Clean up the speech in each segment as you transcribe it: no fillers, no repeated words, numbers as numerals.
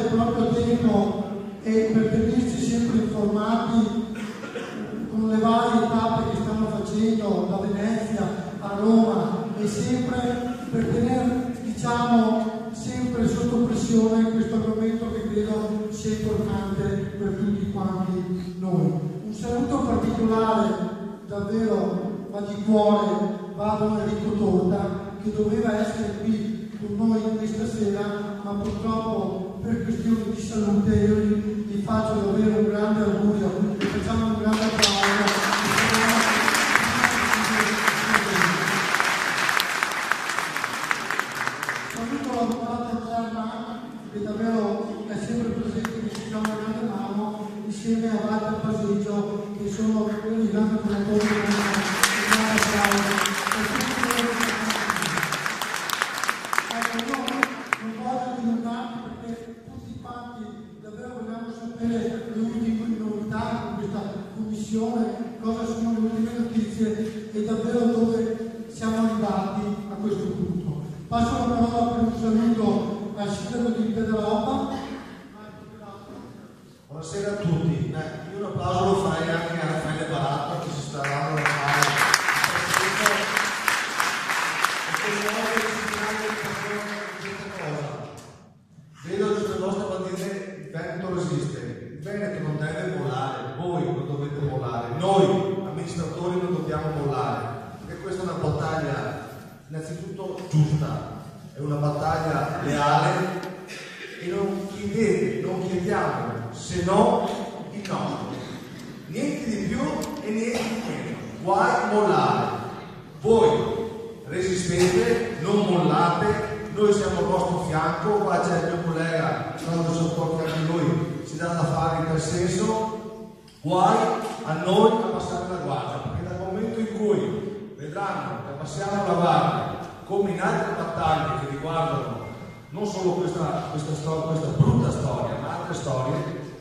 il proprio tempo e per tenerci sempre informati con le varie tappe che stanno facendo da Venezia a Roma e sempre per tenere, diciamo, sempre sotto pressione questo argomento che credo sia importante per tutti quanti noi. Un saluto particolare, davvero, ma di cuore, va ad Enrico Torta, che doveva essere qui con noi questa sera, ma purtroppo per questioni di salute io gli faccio davvero un grande augurio, gli facciamo un grande applauso. Saluto l'avvocato Germa, che davvero è sempre presente, che ci dà una grande mano, insieme a Walter Paseggio, che sono quelli di grande promotori di grande applauso. Non voglio dilungarmi perché tutti quanti davvero vogliamo sapere le ultime novità con questa commissione, cosa sono le ultime notizie e davvero dove siamo arrivati a questo punto. Passo la parola per un saluto al sindaco di Pederoba. Buonasera a tutti. Io un applauso lo farei anche a Raffaele Baratta che si sta dando la fare. Vedo sulle vostre bandiere il Veneto resiste, il Veneto non deve mollare, voi non dovete mollare, noi amministratori non dobbiamo mollare, perché questa è una battaglia innanzitutto giusta, è una battaglia leale e non chiediamo se no il nostro, niente di più e niente di meno, guai mollare, voi resistete, non mollate. Noi siamo al vostro fianco, qua c'è il mio collega Claudio Sotto, che anche lui si dà da fare in tal senso. Guai a noi a passare la guardia, perché dal momento in cui vedranno che passiamo la guardia, come in altre battaglie che riguardano non solo questa brutta storia, ma altre storie,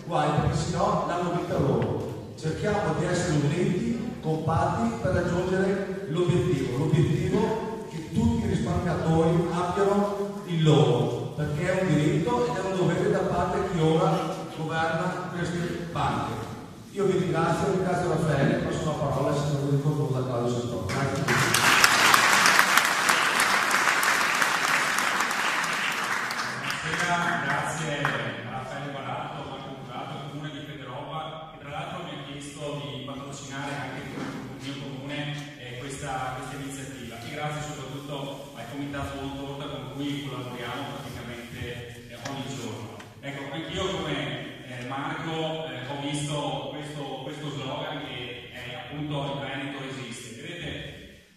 guai, perché sennò l'hanno vita loro. Cerchiamo di essere uniti, compatti per raggiungere l'obiettivo che tutti i risparmiatori abbiano il loro, perché è un diritto ed è un dovere da parte di chi ora governa queste banche. Io vi ringrazio Raffaele, passo la parola al signor di Cornuda, Claudio Sotto. Grazie a Raffaele Baratto, al Comune di Pederoba, che tra l'altro mi ha chiesto di patrocinare anche il mio comune questa iniziativa. E grazie soprattutto al Comitato Torta con cui collaboriamo praticamente ogni giorno. Ecco, anch'io come Marco ho visto questo slogan che è appunto il Veneto resiste. Vedete,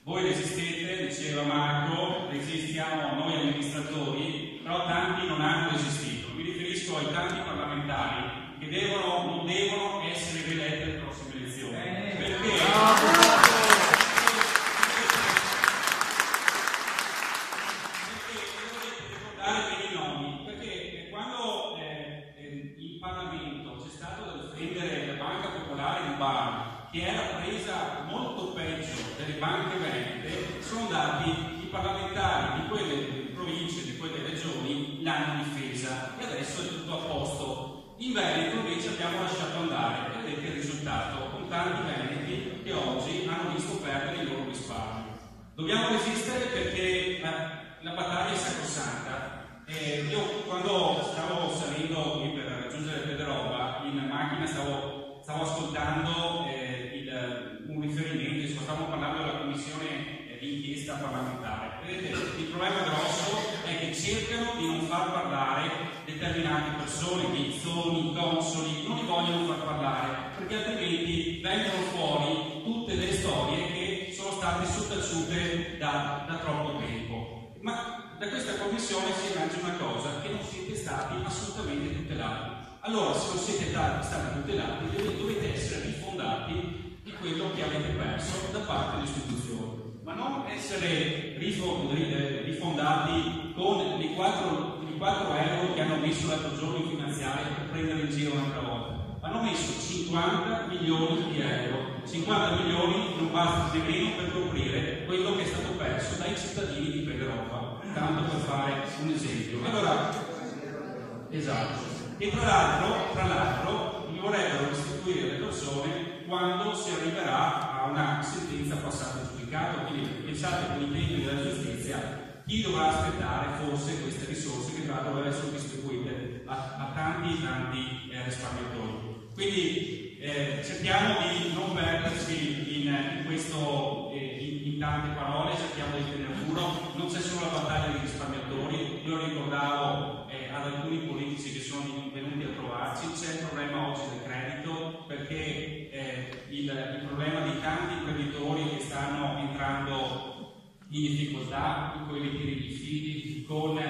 voi resistete, diceva Marco, resistiamo noi amministratori, però tanti non hanno resistito. Mi riferisco ai tanti parlamentari che non devono essere rieletti alle prossime elezioni. Perché quando in Parlamento c'è stato da difendere la Banca Popolare di Bari, che era presa molto peggio delle banche venete, sono andati i parlamentari di quelle province, di quelle regioni, l'hanno difesa e adesso è tutto a posto. In Veneto invece abbiamo lasciato andare, e vedete il risultato, con tanti veneti che oggi hanno visto perdere i loro risparmi. Dobbiamo resistere perché la battaglia è sacrosanta. Io quando stavo salendo qui per raggiungere Pederoba in macchina stavo ascoltando un riferimento, stavamo parlando della commissione di inchiesta parlamentare. Vedete, il problema grosso è che cercano di non far parlare determinate persone, Mizzoni, consoli, non li vogliono far parlare, perché altrimenti vengono fuori tutte le storie che sono state sottaciute da troppo tempo. Ma da questa commissione si emerge una cosa, che non siete stati assolutamente tutelati. Allora, se non siete stati tutelati, dovete essere rifondati di quello che avete perso da parte delle istituzioni, ma non essere rifondati con i 4 euro che hanno messo l'altro giorno in finanziaria per prendere in giro un'altra volta. Hanno messo 50 milioni di euro. 50 milioni non basta nemmeno per coprire quello che è stato perso dai cittadini di Pederoba, tanto per fare un esempio. Allora, esatto. E tra l'altro mi vorrebbero restituire le persone quando si arriverà a una sentenza passata in giudicato. Quindi pensate con i tempi della giustizia, chi dovrà aspettare forse queste risorse che tra dovrebbero essere distribuite a tanti risparmiatori. Quindi cerchiamo di non perderci in questo, in tante parole, cerchiamo di tenere duro. Non c'è solo la battaglia dei risparmiatori, io ricordavo ad alcuni politici che sono venuti a trovarci, c'è il problema oggi del credito, perché il problema di tanti imprenditori che stanno entrando in difficoltà con i ritiri diffidi, con le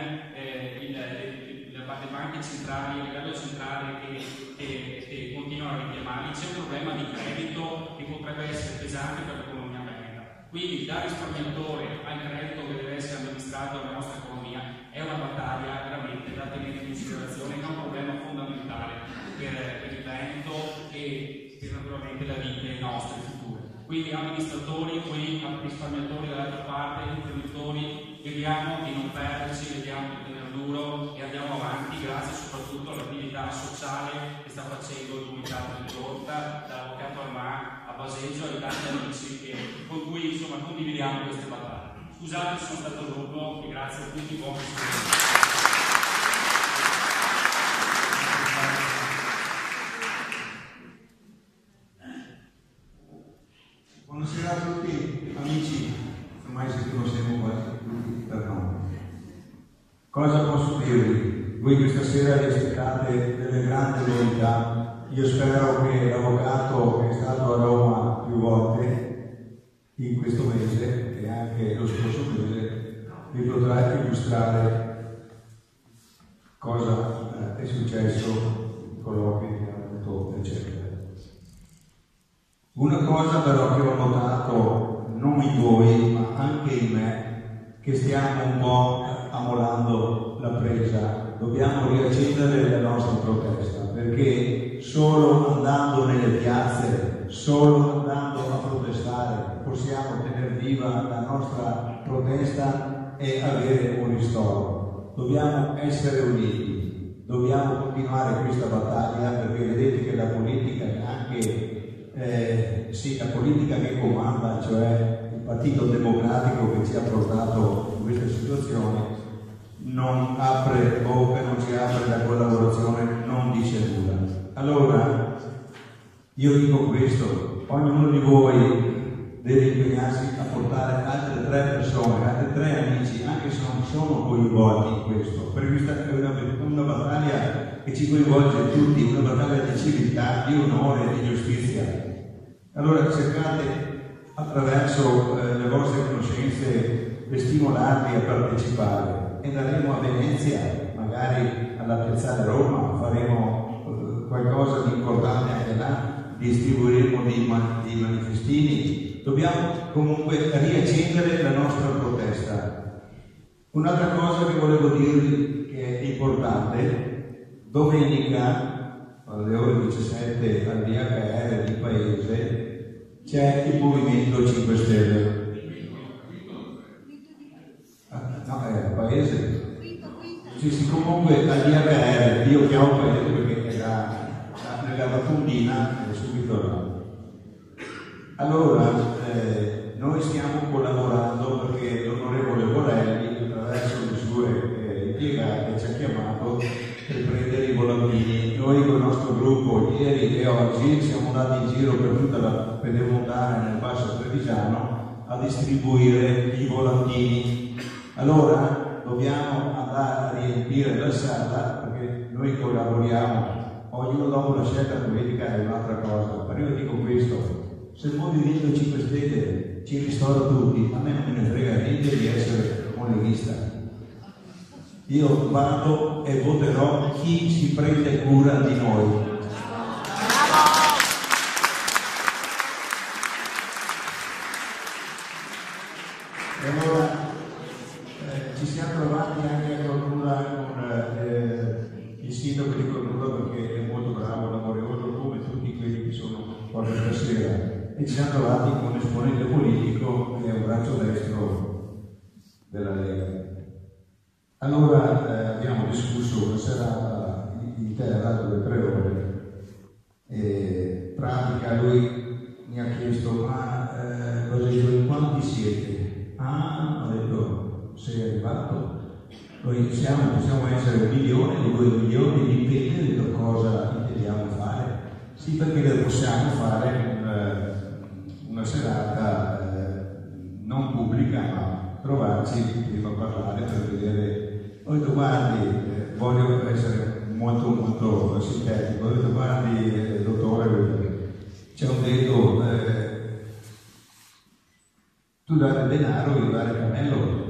banche centrali, il livello centrale che continuano a richiamarli, c'è un problema di credito che potrebbe essere pesante per l'economia belga. Quindi dal risparmiatore al credito che deve essere amministrato nella nostra economia è una battaglia veramente da tenere in considerazione, è un problema fondamentale per il Veneto e per naturalmente la vita nostra future. Quindi amministratori, qui risparmiatori dall'altra parte, imprenditori, vediamo di non perderci, vediamo di tenere duro e andiamo avanti, grazie soprattutto all'attività sociale che sta facendo il Comitato di Torta, dall'Avvocato Armà a Baseggio e tanti amici con cui insomma condividiamo queste battaglie. Scusate se sono stato lungo e grazie a tutti, buon proseguimento. Buonasera a tutti, amici, ormai ci conosciamo quasi tutti per nome. Cosa posso dirvi? Voi questa sera vi aspettate delle grandi verità. Io spero che l'avvocato che è stato a Roma più volte in questo mese e anche lo scorso mese vi potrà illustrare cosa è successo in colloqui che hanno avuto eccetera. Una cosa però che ho notato non in voi ma anche in me, che stiamo un po' ammolando la presa, dobbiamo riaccendere la nostra protesta, perché solo andando nelle piazze, solo andando a protestare possiamo tenere viva la nostra protesta e avere un ristoro. Dobbiamo essere uniti, dobbiamo continuare questa battaglia, perché vedete che la politica è anche la politica che comanda, cioè il Partito Democratico che ci ha portato in questa situazione, non apre bocca, non ci apre la collaborazione, non dice nulla. Allora, io dico questo, ognuno di voi deve impegnarsi a portare altre 3 persone, altri 3 amici, anche se non sono coinvolti in questo, perché questa è una battaglia che ci coinvolge tutti, una battaglia di civiltà, di onore e di giustizia. Allora cercate attraverso le vostre conoscenze di stimolarli a partecipare e andremo a Venezia, magari alla Piazzale Roma, faremo qualcosa di importante anche là, distribuiremo dei manifestini. Dobbiamo comunque riaccendere la nostra protesta. Un'altra cosa che volevo dirvi che è importante, domenica alle ore 17 al DHR di Paese c'è il Movimento 5 Stelle. No, è Paese. Sì, comunque al DHR, io chiamo Paese perché è nella Fundina, è subito là. Allora, noi stiamo collaborando perché l'onorevole Borelli, attraverso le sue impiegate, ci ha chiamato per prendere i volantini. Noi con il nostro gruppo ieri e oggi siamo andati in giro per tutta la pedemontana nel Basso Trevigiano a distribuire i volantini. Allora dobbiamo andare a riempire la sala perché noi collaboriamo, ognuno dopo la scelta politica è un'altra cosa, ma io dico questo: se il Movimento 5 Stelle ci ristora tutti, a me non me ne frega niente di essere un leghista. Io vado e voterò chi si prende cura di noi. E allora ci siamo trovati anche a Cornulla con il sindaco di Cornulla, perché è molto bravo, lavorevole come tutti quelli che sono qua stasera. E ci siamo trovati con un esponente politico che è un braccio destro della Lega. Allora abbiamo discusso una serata in Inghilterra 2 o 3 ore. E pratica, lui mi ha chiesto: ma in quanti siete? Ho detto: sei arrivato? Noi possiamo essere 1 milione, 2 milioni, dipende da cosa intendiamo fare. Sì, perché possiamo fare una serata non pubblica, ma trovarci prima a parlare per vedere. Ho detto: guardi, voglio essere molto sintetico. Ho detto: guardi, dottore, c'è un detto, tu dare denaro, io dare cammello.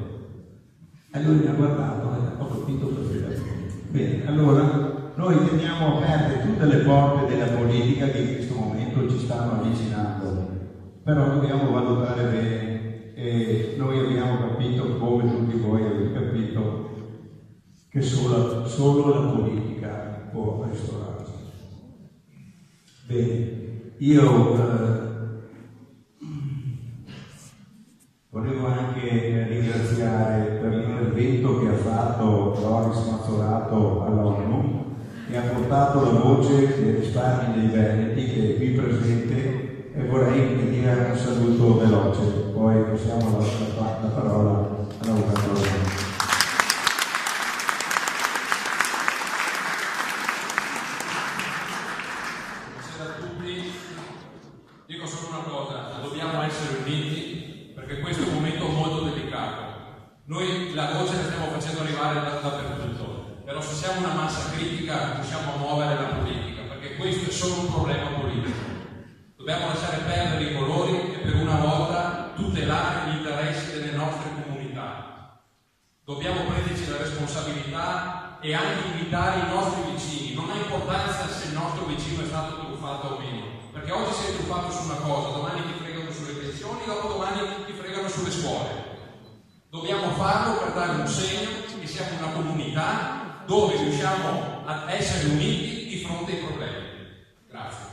E lui mi ha guardato e ho capito perfettamente. Bene, allora noi teniamo aperte tutte le porte della politica che in questo momento ci stanno avvicinando, però dobbiamo valutare bene, e noi abbiamo capito, come tutti voi avete capito, che solo la politica può restaurarci. Bene, io volevo anche ringraziare per l'intervento che ha fatto Loris Mazzorato all'ONU, che ha portato la voce dei risparmi dei Veneti, che è qui presente, e vorrei che dia un saluto veloce, poi passiamo la parola all'avvocato. Buonasera a tutti. Dico solo una cosa: dobbiamo essere uniti, perché questo è un momento molto delicato. Noi la voce la stiamo facendo arrivare dappertutto, però se siamo una massa critica riusciamo a muovere la politica, perché questo è solo un problema politico. Dobbiamo lasciare perdere i colori e per una volta tutelare gli interessi delle nostre comunità. Dobbiamo prenderci la responsabilità e anche invitare i nostri vicini. Non ha importanza se il nostro vicino è stato truffato o meno, perché oggi sei truffato su una cosa, domani ti fregano sulle pensioni, dopodomani ti fregano sulle scuole. Dobbiamo farlo per dare un segno che siamo una comunità dove riusciamo a essere uniti di fronte ai problemi. Grazie.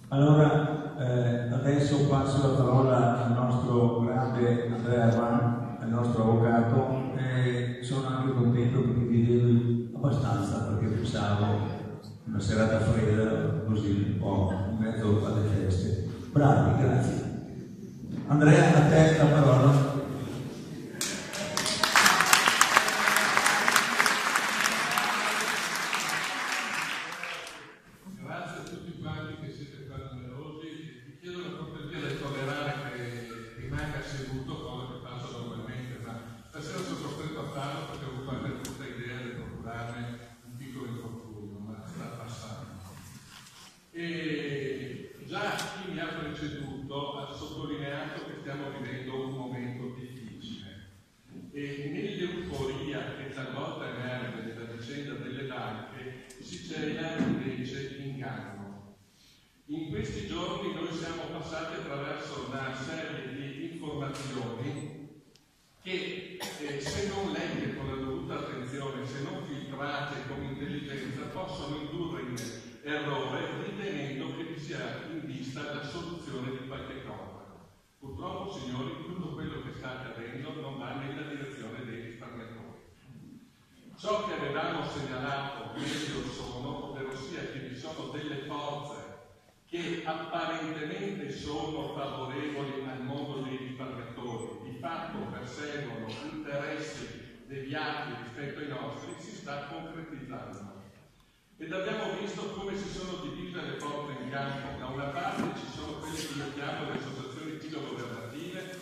Allora, adesso passo la parola al nostro grande Andrea Arvan, al nostro avvocato, e sono anche contento perché vi vedo abbastanza, perché pensavo una serata fredda, così un po' in mezzo alle feste. Bravi, grazie. Andrea, a te la parola. Grazie a tutti quanti che siete qua numerosi. Vi chiedo la cortesia di tollerare che rimanga seduto, cosa che faccio normalmente, ma stasera sono costretto a farlo perché ho avuto anche tutta idea di procurarmi un piccolo infortunio, ma sta passando. E già chi mi ha preceduto ha sottolineato che stiamo vivendo un momento difficile, e nell'euforia che talvolta emerge nella vicenda delle banche si cela invece inganno. In questi giorni noi siamo passati attraverso una serie di informazioni che, se non lette con la dovuta attenzione, se non filtrate con intelligenza, possono indurre in errore, ritenendo che vi sia in vista la soluzione di qualche cosa. Purtroppo, signori, tutto quello che sta accadendo non va nella direzione dei risparmiatori. Ciò che avevamo segnalato mesi or sono, ovvero sia che vi sono delle forze che apparentemente sono favorevoli al mondo dei risparmiatori, di fatto perseguono interessi deviati rispetto ai nostri, si sta concretizzando. Ed abbiamo visto come si sono divise le forze in campo. Da una parte ci sono quelle che io chiamo le associazioni filogovernative,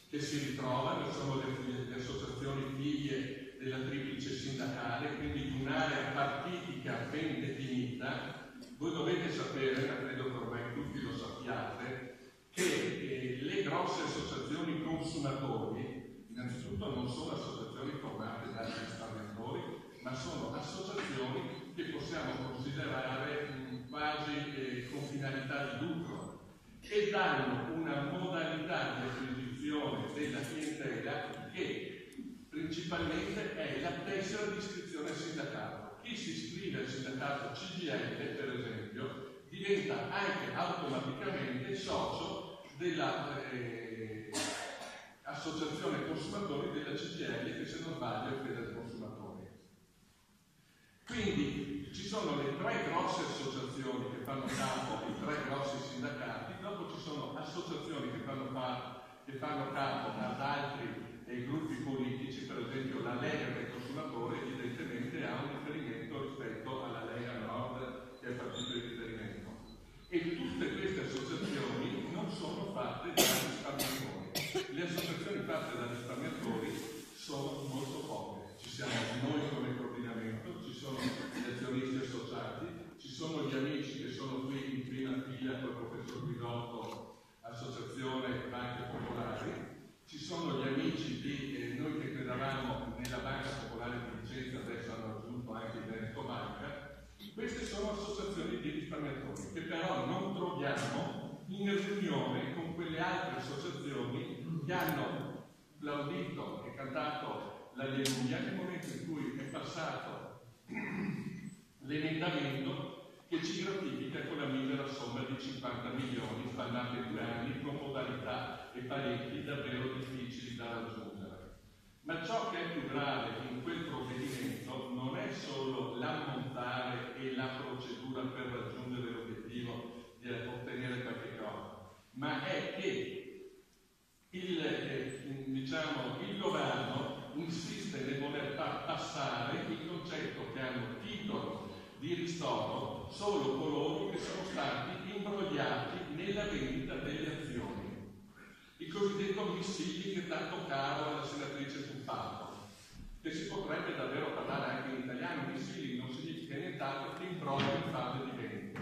che si ritrovano, sono le associazioni figlie della triplice sindacale, quindi di un'area partitica ben definita. Voi dovete sapere, ma credo che ormai tutti lo sappiate, che le grosse associazioni consumatori innanzitutto non sono associazioni formate da risparmiatori, ma sono associazioni che possiamo considerare quasi con finalità di lucro, e danno una modalità di acquisizione della clientela che principalmente è la tessera di iscrizione al sindacato. Chi si iscrive al sindacato CGL, per esempio, diventa anche automaticamente socio della associazione consumatori della CGIL, che se non sbaglio è Fede Consumatori. Quindi ci sono le tre grosse associazioni che fanno capo, i tre grossi sindacati, dopo ci sono associazioni che fanno capo ad altri gruppi politici, per esempio la Lega dei Consumatori evidentemente ha un riferimento rispetto alla Lega Nord, che è il partito di riferimento. E tutte queste associazioni non sono fatte da risparmiatori. Le associazioni fatte da risparmiatori sono molto poche. Ci siamo noi come coordinamento, ci sono gli azionisti associati, ci sono gli amici che sono qui in prima fila con il professor Guidotto, Associazione Banche Popolari, ci sono gli amici di noi che credevamo nella Banca Popolare di Vicenza, adesso hanno aggiunto anche il Veneto Banca. Queste sono associazioni di risparmiatori che però non troviamo in riunione con quelle altre associazioni che hanno applaudito e cantato l'alleluia nel momento in cui è passato l'emendamento che ci gratifica con la misera somma di 50 milioni spalmati in 2 anni con modalità e paletti davvero difficili da raggiungere. Ma ciò che è più grave in quel provvedimento non è solo l'ammontare e la procedura per raggiungere l'obiettivo di ottenere qualche cosa, ma è che il governo insiste nel voler far passare il concetto che hanno titolo di ristoro solo coloro che sono stati imbrogliati nella vendita delle azioni. Il cosiddetto missili che tanto caro alla senatrice Puppato, che si potrebbe davvero parlare anche in italiano. Missili non significa nient'altro che imbroglio in fase di vendita.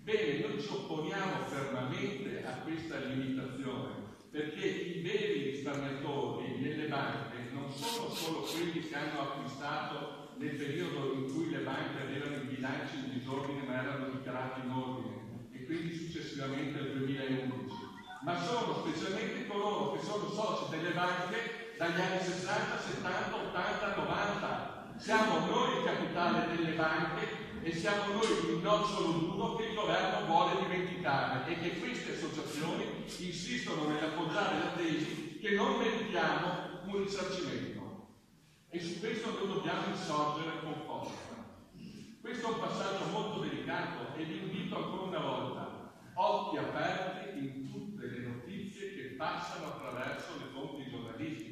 Bene, noi ci opponiamo fermamente a questa limitazione, perché i veri risparmiatori nelle banche non sono solo quelli che hanno acquistato nel periodo in cui le banche avevano i bilanci in disordine ma erano dichiarati in ordine, e quindi successivamente al 2011, ma sono specialmente coloro che sono soci delle banche dagli anni 60, 70, 80, 90. Siamo noi il capitale delle banche e siamo noi il nocciolo duro che il governo vuole dimenticare, e che queste associazioni insistono nell'appoggiare la tesi che non meritiamo un risarcimento. E su questo noi dobbiamo insorgere con forza. Questo è un passaggio molto delicato e vi invito ancora una volta, occhi aperti in tutte le notizie che passano attraverso le fonti giornalistiche.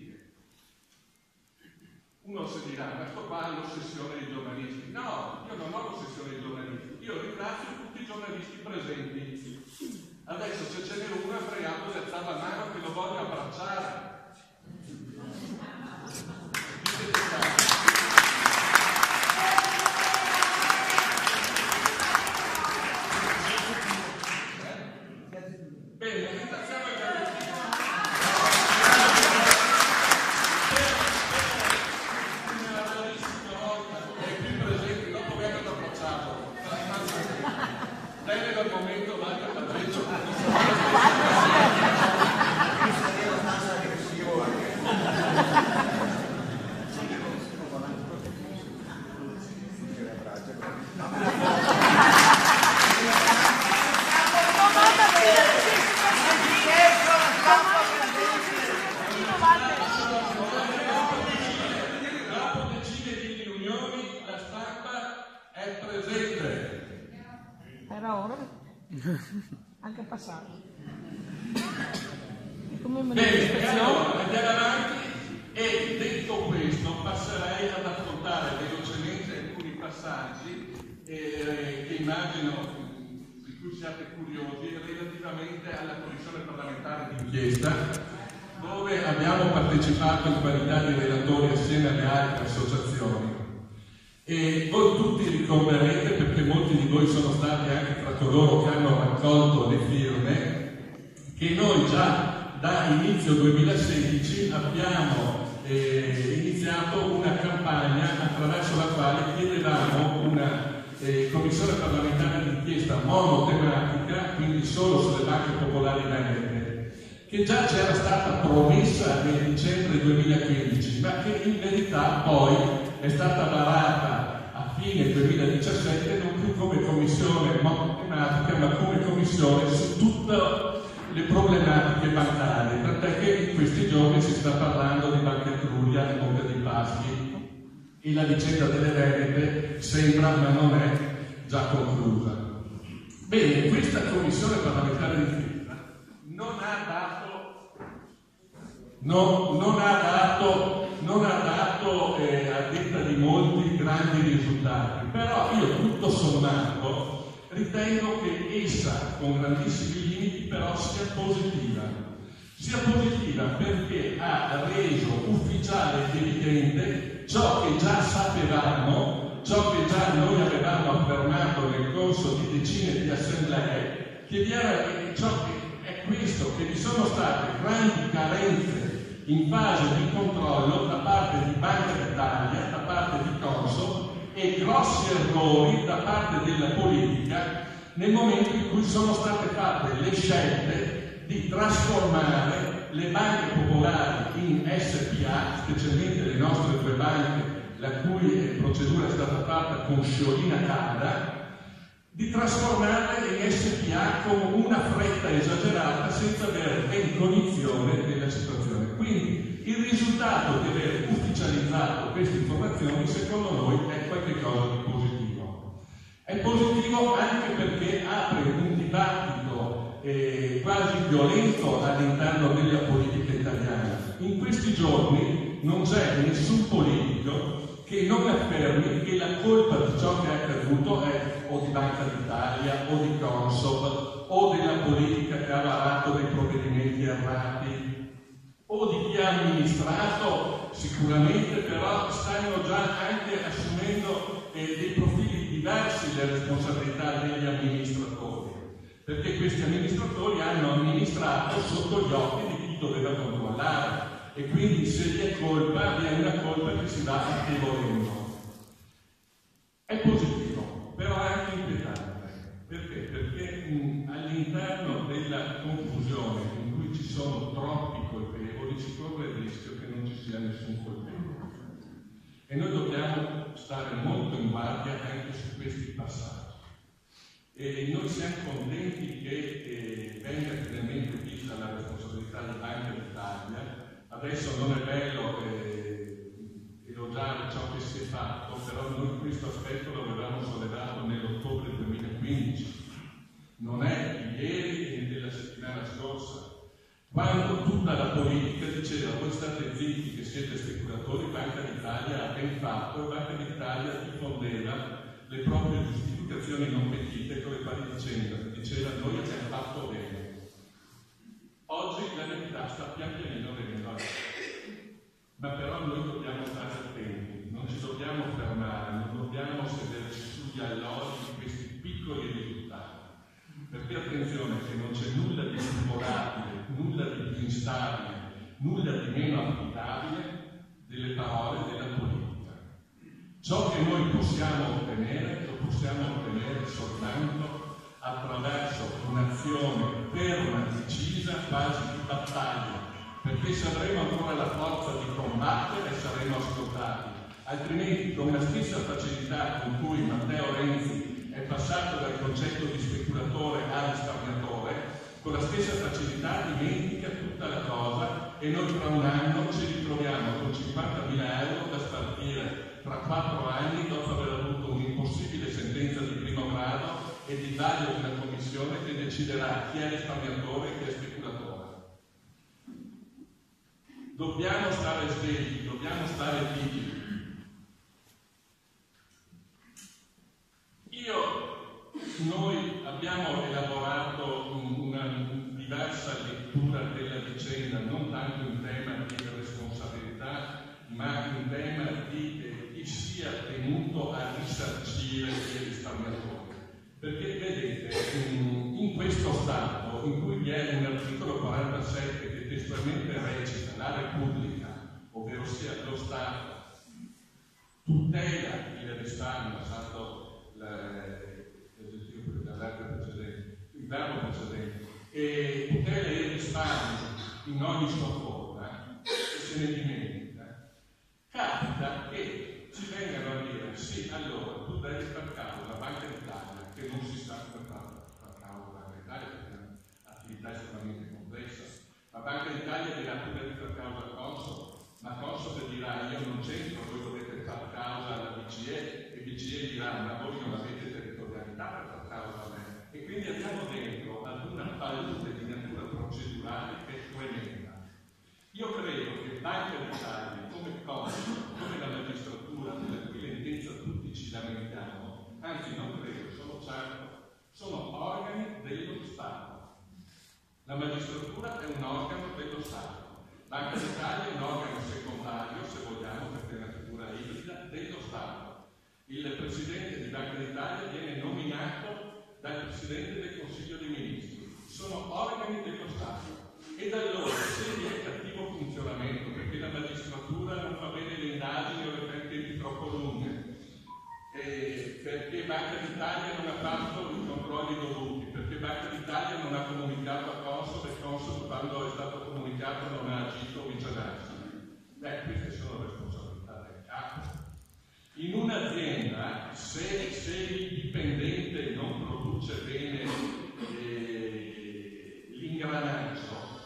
Uno si dirà, ma questo qua è l'ossessione dei giornalisti. No, io non ho l'ossessione dei giornalisti, io ringrazio tutti i giornalisti presenti. Adesso se ce n'è uno è fregato di alzare la mano che lo voglio abbracciare. Bene, ringraziamo il giornalista. Una bellissima volta è qui presente, dopo che hanno approcciato. Bene dal momento vai a Patricio. Anche passato. Come bene, allora andiamo avanti, e detto questo passerei ad affrontare velocemente alcuni passaggi che immagino di cui siate curiosi relativamente alla commissione parlamentare d'inchiesta, dove abbiamo partecipato in qualità di relatori assieme alle altre associazioni. E voi tutti ricorderete, perché molti di voi sono stati anche tra coloro che hanno raccolto le firme, che noi già da inizio 2016 abbiamo iniziato una campagna attraverso la quale chiedevamo una commissione parlamentare d'inchiesta monotematica, quindi solo sulle banche popolari venete, che già c'era stata promessa nel dicembre 2015, ma che in verità poi è stata varata a fine 2017 non più come commissione monotematica, ma come commissione su tutte le problematiche bancarie, tant'è che in questi giorni si sta parlando di Banca Etruria e Monte dei Paschi e la vicenda delle Venete sembra, ma non è già conclusa. Bene, questa commissione parlamentare d'inchiesta non ha dato a detta di molti grandi risultati, però io tutto sommato ritengo che essa, con grandissimi limiti, però sia positiva. Sia positiva perché ha reso ufficiale ed evidente ciò che già sapevamo, ciò che già noi avevamo affermato nel corso di decine di assemblee, ciò che è questo, che vi sono state grandi carenze in fase di controllo da parte di Banca d'Italia, da parte di Consob, e grossi errori da parte della politica nel momento in cui sono state fatte le scelte di trasformare le banche popolari in SPA, specialmente le nostre due banche, la cui procedura è stata fatta con sciolina calda, di trasformarle in SPA con una fretta esagerata senza avere ben cognizione della situazione. Quindi il risultato di aver ufficializzato queste informazioni secondo noi è qualcosa di positivo. È positivo anche perché apre un dibattito quasi violento all'interno della politica italiana. In questi giorni non c'è nessun politico che non affermi che la colpa di ciò che è accaduto è o di Banca d'Italia o di Consob o della politica che ha varato dei provvedimenti errati o di chi ha amministrato, sicuramente, però stanno già anche assumendo dei profili diversi le responsabilità degli amministratori, perché questi amministratori hanno amministrato sotto gli occhi di chi doveva controllare. E quindi se vi è colpa, vi è una colpa che si va affievolendo. È positivo, però è anche inquietante. Perché? Perché all'interno della confusione in cui ci sono troppi colpevoli si corre il rischio che non ci sia nessun colpevole. E noi dobbiamo stare molto in guardia anche su questi passaggi. E noi siamo contenti che venga finalmente vista la responsabilità di Banca d'Italia. Adesso non è bello elogiare ciò che si è fatto, però noi questo aspetto lo avevamo sollevato nell'ottobre 2015, non è di ieri e della settimana scorsa, quando tutta la politica diceva voi state zitti che siete speculatori. Banca d'Italia ha ben fatto e Banca d'Italia diffondeva le proprie giustificazioni non pentite con le quali diceva noi abbiamo fatto bene. Oggi la verità sta pian pianino venendo a ma però noi dobbiamo stare attenti, non ci dobbiamo fermare, non dobbiamo sederci sugli allori di questi piccoli risultati, perché attenzione che non c'è nulla di più volatile, nulla di più instabile, nulla di meno affidabile delle parole della politica. Ciò che noi possiamo ottenere, lo possiamo ottenere soltanto attraverso un'azione ferma, decisa, quasi di battaglia, perché se avremo ancora la forza di combattere saremo ascoltati, altrimenti con la stessa facilità con cui Matteo Renzi è passato dal concetto di speculatore a risparmiatore, con la stessa facilità dimentica tutta la cosa e noi tra un anno ci ritroviamo con 50.000 euro da spartire tra 4 anni dopo aver avuto un'impossibile sentenza di primo grado e di taglio di una commissione che deciderà chi è risparmiatore e chi è speculatore. Dobbiamo stare svegli, dobbiamo stare vigili. Noi abbiamo elaborato una diversa lettura della vicenda, non tanto in tema di responsabilità, ma in tema di chi sia tenuto a risarcire i risparmiatori. Perché vedete, in questo Stato in cui vi è un articolo 47 che testualmente recita la Repubblica, ovvero sia lo Stato, tutela il risparmio, il verbo precedente, e tutela il risparmio in ogni sua forma, e se ne dimentica, capita che ci vengano a dire sì, allora tu devi far causa alla Banca d'Italia, che non si sa come fare per far causa alla Banca d'Italia, perché è un'attività estremamente voi non avete territorialità per trattarlo da me, e quindi andiamo dentro ad una palude di natura procedurale che è tremenda. Io credo che Banca d'Italia, come Consob, come la magistratura, della cui lentezza tutti ci lamentiamo, anzi non credo, sono certo, sono organi dello Stato. La magistratura è un organo dello Stato. Banca d'Italia è un organo secondario, se vogliamo, perché è una figura ibrida, dello Stato. Il Presidente di Banca d'Italia viene nominato dal Presidente del Consiglio dei Ministri. Sono organi dello Stato. Ed allora, se vi è cattivo funzionamento, perché la magistratura non fa bene le indagini o le fa in tempi troppo lunghe, perché Banca d'Italia non ha fatto i controlli dovuti, perché Banca d'Italia non ha comunicato a Consob e Consob, quando è stato comunicato, non ha agito o viceversa. Queste sono responsabilità del capo. In un'azienda, se il dipendente non produce bene l'ingranaggio,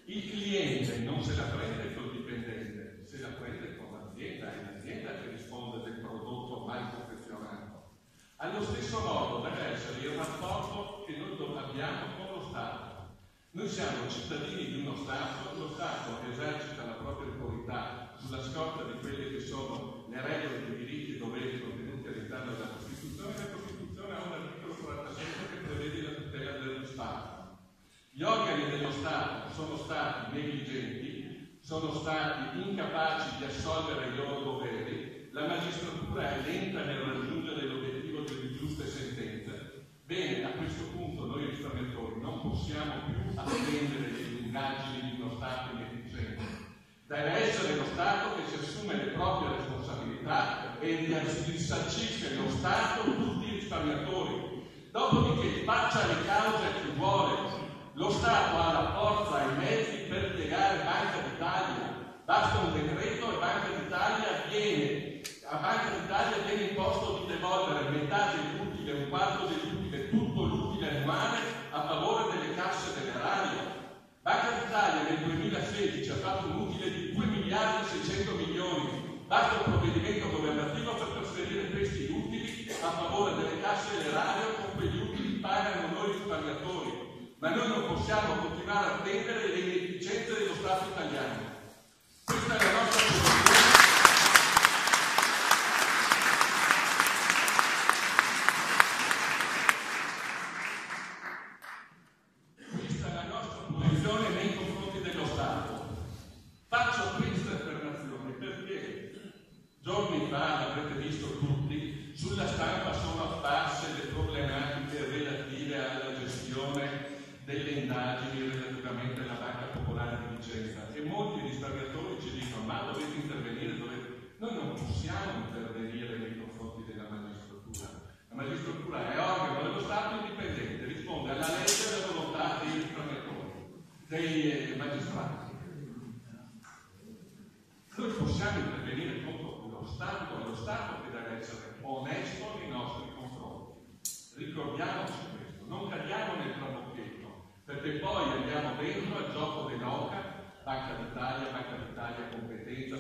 il cliente non se la prende col dipendente, se la prende con l'azienda, è l'azienda che risponde del prodotto mal confezionato. Allo stesso modo deve essere il rapporto che noi abbiamo con lo Stato. Noi siamo cittadini di uno Stato, lo Stato esercita la propria autorità sulla scorta di quelle che sono le regole dei diritti e doveri contenuti all'interno della Costituzione. La Costituzione ha un articolo 47 che prevede la tutela dello Stato. Gli organi dello Stato sono stati negligenti, sono stati incapaci di assolvere i loro doveri, la magistratura è lenta nel raggiungere l'obiettivo delle giuste sentenze. Bene, a questo punto noi risparmiatori non possiamo più attendere le lungaggini di uno Stato inefficiente. Deve essere lo Stato che si assume le proprie responsabilità e risarcisce lo Stato tutti i risparmiatori. Dopodiché faccia le cause a chi vuole. Lo Stato ha la forza e i mezzi per piegare Banca d'Italia. Basta un decreto e a Banca d'Italia viene imposto di devolvere metà dell'utile, un quarto dell'utile, tutto l'utile annuale a favore delle casse dell'erario. Banca d'Italia nel 2016 ha fatto un utile di 2 miliardi e 600 milioni. Basta un provvedimento governativo per trasferire questi utili a favore delle casse dell'erario, con quegli utili pagano noi risparmiatori. Ma noi non possiamo continuare a attendere le inefficienze dello Stato italiano. Questa è la nostra posizione. Questa è la nostra posizione nei confronti dello Stato. Faccio questa affermazione perché giorni fa, l'avrete visto tutti, sulla stampa sono apparse le problematiche relative alla gestione delle indagini relativamente alla Banca Popolare di Vicenza, e molti risparmiatori ci dicono: ma dovete intervenire, Noi non possiamo intervenire nei confronti della magistratura. La magistratura è organo dello Stato indipendente, risponde alla legge e alla volontà dei risparmiatori, dei magistrati. Noi possiamo intervenire contro lo Stato, è lo Stato che deve essere onesto nei nostri confronti. Ricordiamoci questo, non cadiamo nel trabocchetto, perché poi andiamo dentro al gioco dell'oca. Banca d'Italia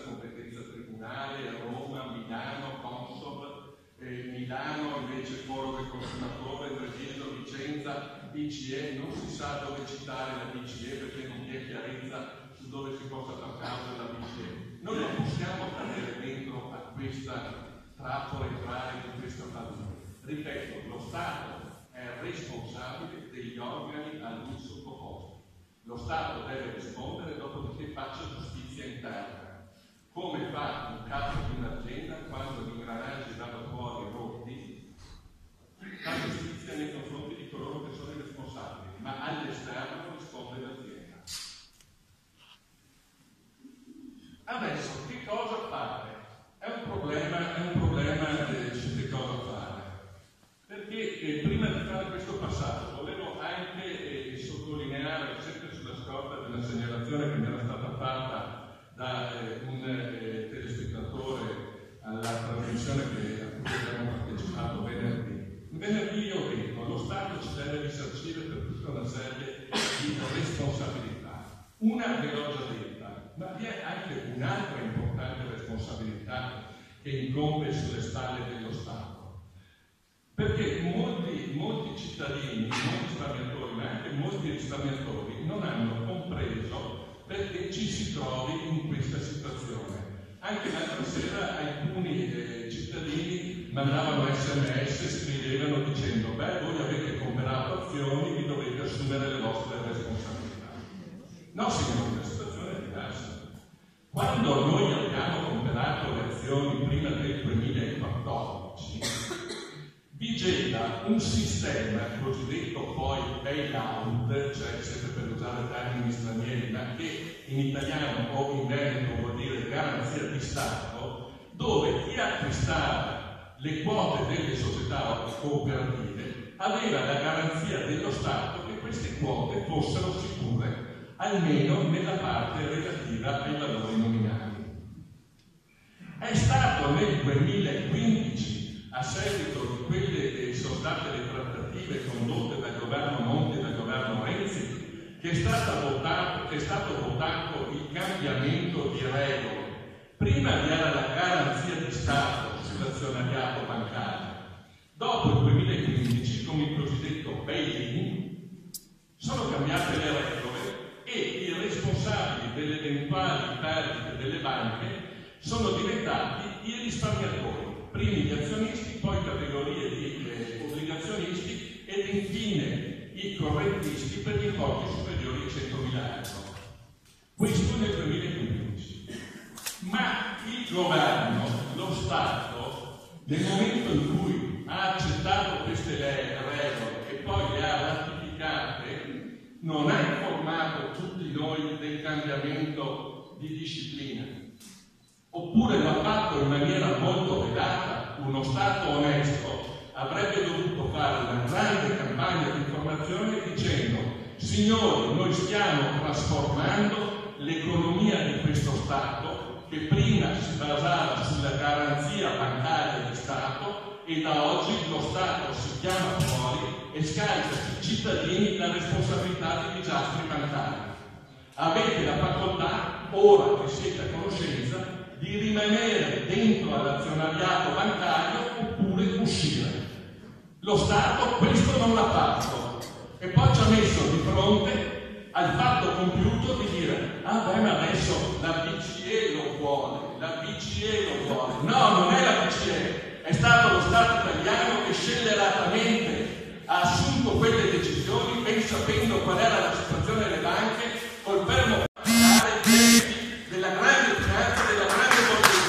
competenza tribunale, Roma, Milano, Consob, Milano invece Foro del Consumatore, Treviso, Vicenza, BCE, non si sa dove citare la BCE perché non vi è chiarezza su dove si possa far causa della BCE. Noi non possiamo cadere dentro a questa trappola, entrare in questa palude. Ripeto, lo Stato è responsabile degli organi a lui sottoposti. Lo Stato deve rispondere, dopodiché faccia giustizia interna. Come fa un capo di un'azienda quando gli ingranaggi vanno fuori rotti? Fa giustizia nei confronti di coloro che sono i responsabili, ma all'esterno risponde l'azienda. Adesso, che cosa fare? È un problema su che cosa fare. Perché prima di fare questo passaggio volevo anche sottolineare, sempre sulla scorta della segnalazione che mi era stata fatta da un telespettatore alla trasmissione a cui abbiamo partecipato venerdì. Venerdì io ho detto: lo Stato ci deve risarcire per tutta una serie di responsabilità. Una ve l'ho già detta, ma vi è anche un'altra importante responsabilità che incombe sulle spalle dello Stato. cittadini, non risparmiatori, ma anche molti risparmiatori, non hanno compreso perché ci si trovi in questa situazione. Anche l'altra sera alcuni cittadini mandavano SMS, scrivevano dicendo: beh, voi avete comprato azioni, vi dovete assumere le vostre responsabilità. No, signori, la situazione è diversa. Quando noi abbiamo comprato le azioni prima del 2014, vigeva un sistema cosiddetto poi bail-out, cioè sempre per usare termini stranieri, ma che in italiano o in veneto vuol dire garanzia di Stato, dove chi acquistava le quote delle società cooperative aveva la garanzia dello Stato che queste quote fossero sicure, almeno nella parte relativa ai valori nominali. È stato nel 2015, a seguito di quelle che sono state le trattative condotte dal governo Monti e dal governo Renzi, che è stato votato il cambiamento di regole. Prima vi era la garanzia di Stato sull'azionariato bancario. Dopo il 2015, con il cosiddetto bail-in, sono cambiate le regole e i responsabili delle eventuali perdite delle banche sono diventati i risparmiatori, primi gli azionisti, poi categorie di obbligazionisti ed infine i correntisti per gli importi superiori a 100.000 euro. Questo nel 2015. Ma il governo, lo Stato, nel momento in cui ha accettato queste regole e poi le ha ratificate, non ha informato tutti noi del cambiamento di disciplina. Oppure l'ha fatto in maniera molto velata. Uno Stato onesto avrebbe dovuto fare una grande campagna di informazione dicendo: signori, noi stiamo trasformando l'economia di questo Stato, che prima si basava sulla garanzia bancaria di Stato, e da oggi lo Stato si chiama fuori e scarica sui cittadini la responsabilità dei disastri bancari. Avete la facoltà, ora che siete a conoscenza, di rimanere dentro all'azionariato bancario oppure uscire. Lo Stato questo non l'ha fatto e poi ci ha messo di fronte al fatto compiuto di dire: ah beh, ma adesso la BCE lo vuole, la BCE lo vuole. No, non è la BCE, è stato lo Stato italiano che scelleratamente ha assunto quelle decisioni ben sapendo qual era la situazione delle banche, col fermo della grande finanza e della grande borghesia.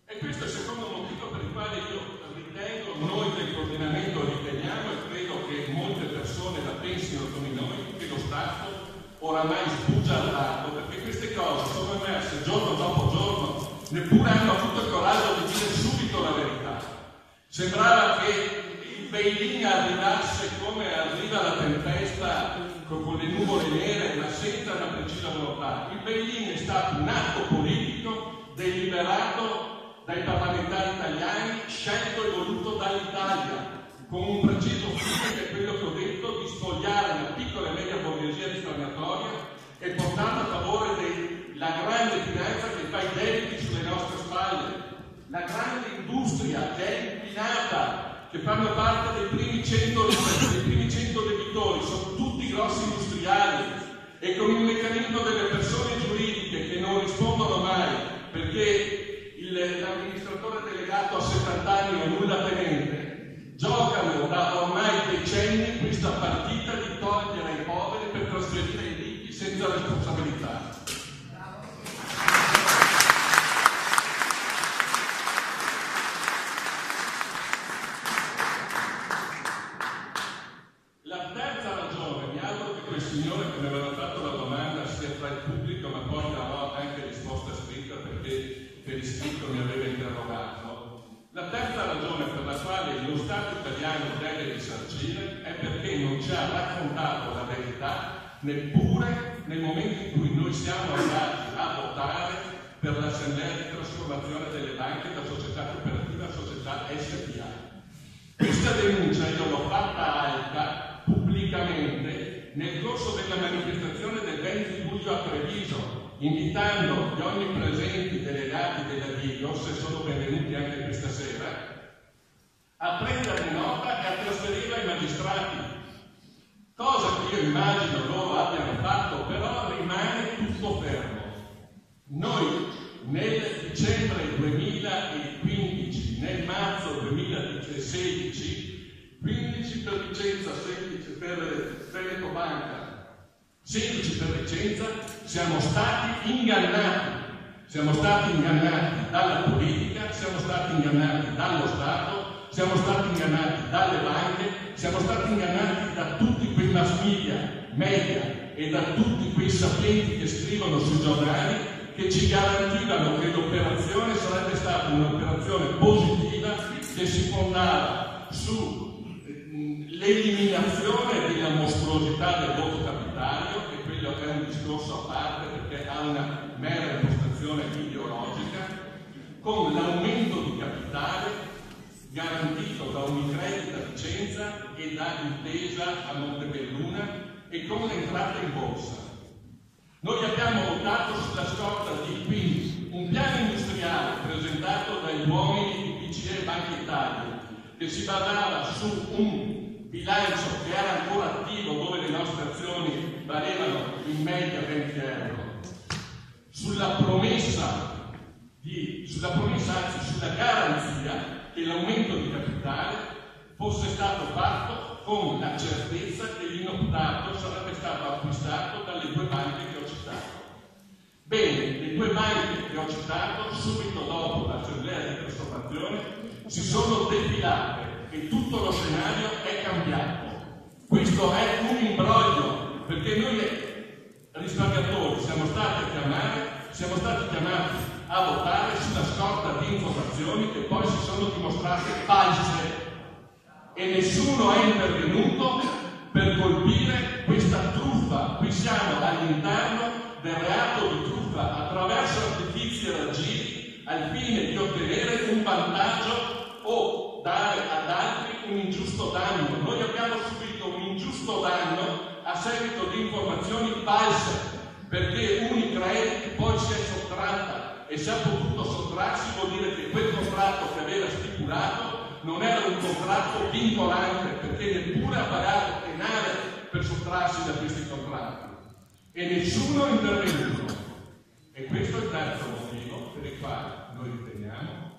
E questo è il secondo motivo per il quale io ritengo, noi del coordinamento riteniamo, e credo che molte persone la pensino come noi, che lo Stato oramai sbugiardato, perché queste cose sono emerse giorno dopo giorno, neppure hanno avuto il coraggio di dire subito la verità. Sembrava che il bail-in arrivasse come arriva la tempesta con le nuvole nere, ma senza una precisa volontà. Il bail-in è stato un atto politico deliberato dai parlamentari italiani, scelto e voluto dall'Italia, con un preciso fine, che è quello che ho detto, di spogliare la piccola e media borghesia risparmiatoria e portare a favore della grande finanza che fa i debiti sulle nostre spalle, la grande industria che è inquinata, che fanno parte dei primi 100 debitori, sono tutti grossi industriali, e con il meccanismo delle persone giuridiche che non rispondono mai perché l'amministratore delegato a 70 anni o nulla tenente, giocano da ormai decenni questa partita di togliere ai poveri per trasferire i ricchi senza responsabilità. La terza ragione, mi auguro che quel signore che mi aveva fatto la domanda sia tra il pubblico, ma poi darò anche risposta scritta perché per iscritto mi aveva interrogato. La terza ragione per la quale lo Stato italiano deve risarcire è perché non ci ha raccontato la verità neppure nel momento in cui noi siamo andati a votare per l'assemblea di trasformazione delle banche da società cooperativa a società SPA. Questa denuncia io l'ho fatta alta pubblicamente nel corso della manifestazione del 20 luglio a Treviso, invitando gli onnipresenti delegati della Digos, se sono benvenuti anche questa sera, a prenderne nota e a trasferirla ai magistrati, cosa che io immagino loro abbiano fatto, però rimane tutto fermo. Noi nel dicembre 2015, nel marzo 2016, 15 per Vicenza, 16 per Veneto Banca, 16 per Vicenza, siamo stati ingannati. Siamo stati ingannati dalla politica, siamo stati ingannati dallo Stato, siamo stati ingannati dalle banche, siamo stati ingannati da tutti quei mass media e da tutti quei sapienti che scrivono sui giornali, che ci garantivano che l'operazione sarebbe stata un'operazione positiva che si fondava sull'eliminazione della mostruosità del voto capitario, e quello è un discorso a parte perché ha una mera impostazione ideologica, con l'aumento di capitale garantito da Unicredit a Vicenza e da Intesa a Montebelluna e con l'entrata in borsa. Noi abbiamo votato sulla scorta di quindi un piano industriale presentato dagli uomini di BCE e Banca Italia, che si basava su un bilancio che era ancora attivo, dove le nostre azioni valevano in media 20 euro, sulla garanzia che l'aumento di capitale fosse stato fatto con la certezza che l'inoptato sarebbe stato acquistato dalle due banche che ho citato. Bene, le due banche che ho citato, subito dopo l'assemblea di trasformazione, si sono defilate e tutto lo scenario è cambiato. Questo è un imbroglio, perché noi risparmiatori siamo stati chiamati a votare sulla scorta di informazioni che poi si sono dimostrate false, e nessuno è intervenuto per colpire questa truffa. Qui siamo all'interno del reato di truffa attraverso artifici e raggiri al fine di ottenere un vantaggio o dare ad altri un ingiusto danno. Noi abbiamo subito un ingiusto danno a seguito di informazioni false, perché Unicredit poi si è sottratta, e se ha potuto sottrarsi vuol dire che quel contratto che aveva stipulato non era un contratto vincolante, perché neppure ha pagato penale per sottrarsi da questi contratti, e nessuno è intervenuto. E questo è il terzo motivo per il quale noi riteniamo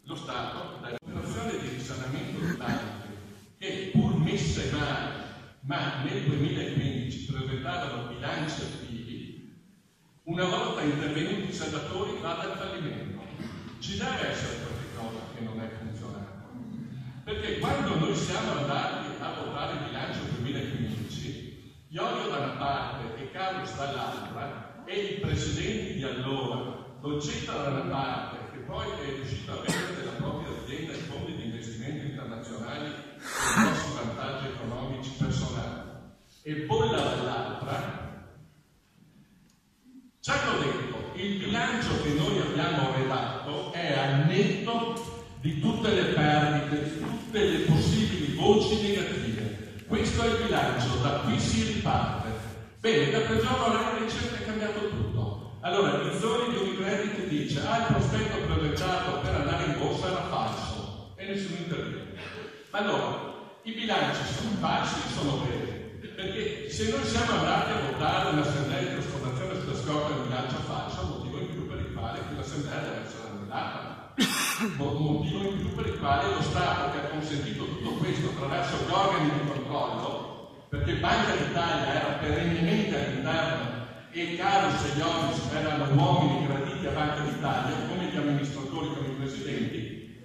lo Stato, dall'operazione di risanamento di banche che pur messe male, ma nel 2015 presentavano bilanci attivi, una volta intervenuti i salvatori vada al fallimento. Ci deve essere qualcosa che non è funzionato, perché quando noi siamo andati a votare il bilancio 2015, Iorio da una parte e Carlos dall'altra, e i presidenti di allora, Dolcetta da una parte, che poi è riuscito a vendere della propria azienda ai fondi di investimento internazionali per grossi vantaggi economici personali, e Bolla dall'altra, ci hanno detto: il bilancio che noi abbiamo redatto è al netto di tutte le perdite, di tutte le possibili voci negative. Questo è il bilancio, da qui si riparte. Bene, da quel giorno alla ricerca è cambiato tutto. Allora, Rizzoli di Unicredit dice: il prospetto presentato per andare in borsa era falso, e nessuno interviene. Ma allora, i bilanci sono falsi, sono veri? Perché se noi siamo andati a votare un'assemblea di trasformazione sulla scorta di bilancio falso, motivo in più per il quale quell'assemblea deve essere annullata. Motivo in più per il quale lo Stato, che ha consentito tutto questo attraverso gli organi di controllo, perché Banca d'Italia era perennemente all'interno e Carlos e Ioris erano uomini graditi a Banca d'Italia, come gli amministratori, come i presidenti,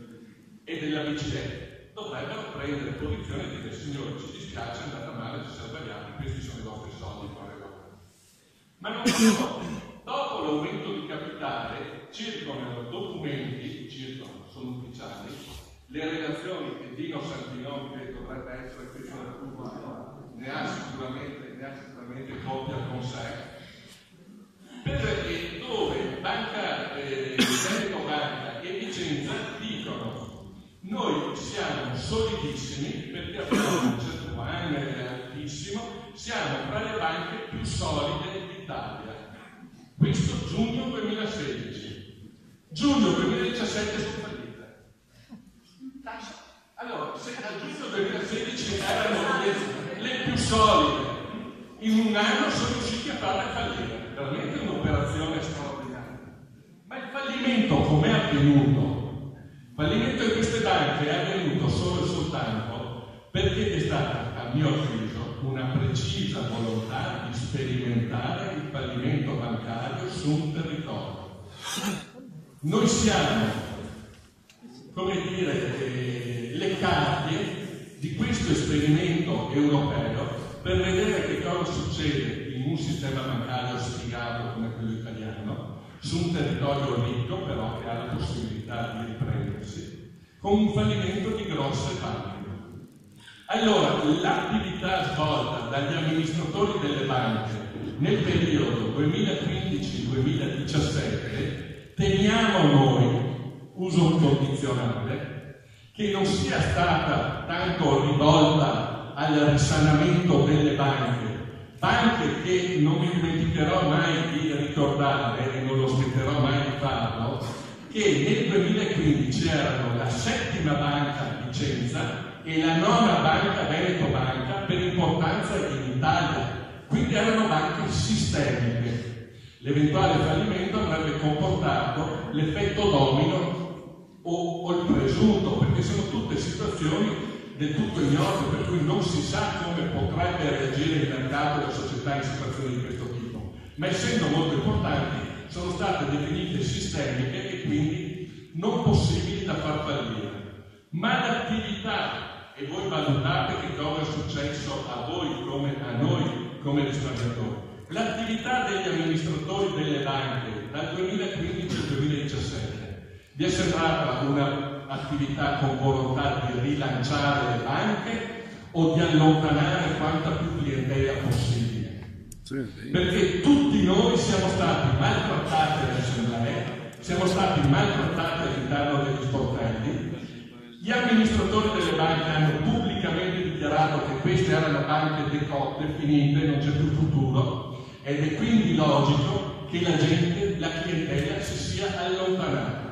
e della BCE, dovrebbero prendere posizione e dire: signori, ci dispiace, è andata male, ci siamo sbagliati, questi sono i vostri soldi, ma non solo. Dopo l'aumento di capitale circolano documenti, sono ufficiali, le relazioni che Dino Santinoni, che dovrebbe essere questo del pubblico, ne ha sicuramente copia con sé, perché dove Veneto Banca e Vicenza dicono: noi siamo solidissimi perché abbiamo un CET1 altissimo, siamo tra le banche più solide d'Italia. Questo giugno 2016. Giugno 2017 sono fallite. Allora, se a giugno 2016 erano le più solide, in un anno sono riusciti a farle fallire. Veramente un'operazione straordinaria. Ma il fallimento com'è avvenuto? Il fallimento di queste banche è avvenuto solo e soltanto perché è stata, a mio avviso, una precisa volontà di sperimentare il fallimento bancario su un territorio. Noi siamo, come dire, le cavie di questo esperimento europeo per vedere che cosa succede in un sistema bancario sfigato come quello italiano, su un territorio ricco però che ha la possibilità di riprendersi, con un fallimento di grosse banche. Allora, l'attività svolta dagli amministratori delle banche nel periodo 2015-2017, temiamo noi, uso un condizionale, che non sia stata tanto rivolta al risanamento delle banche che non mi dimenticherò mai di ricordare e non lo smetterò mai di farlo, che nel 2015 erano la 7ª banca a Vicenza e la 9ª banca Veneto Banca per importanza in Italia, quindi erano banche sistemiche. L'eventuale fallimento avrebbe comportato l'effetto domino o il presunto, perché sono tutte situazioni del tutto ignote, per cui non si sa come potrebbe reagire il mercato e la società in situazioni di questo tipo, ma essendo molto importanti sono state definite sistemiche e quindi non possibili da far fallire. Ma l'attività, e voi valutate che cosa è successo a voi come a noi come risparmiatori, l'attività degli amministratori delle banche dal 2015 al 2017 vi è sembrata un'attività con volontà di rilanciare le banche o di allontanare quanta più clientela possibile? Perché tutti noi siamo stati maltrattati alle assemblee, siamo stati maltrattati all'interno degli sportelli. Gli amministratori delle banche hanno pubblicamente dichiarato che queste erano banche decotte, finite, non c'è più futuro, ed è quindi logico che la clientela si sia allontanata.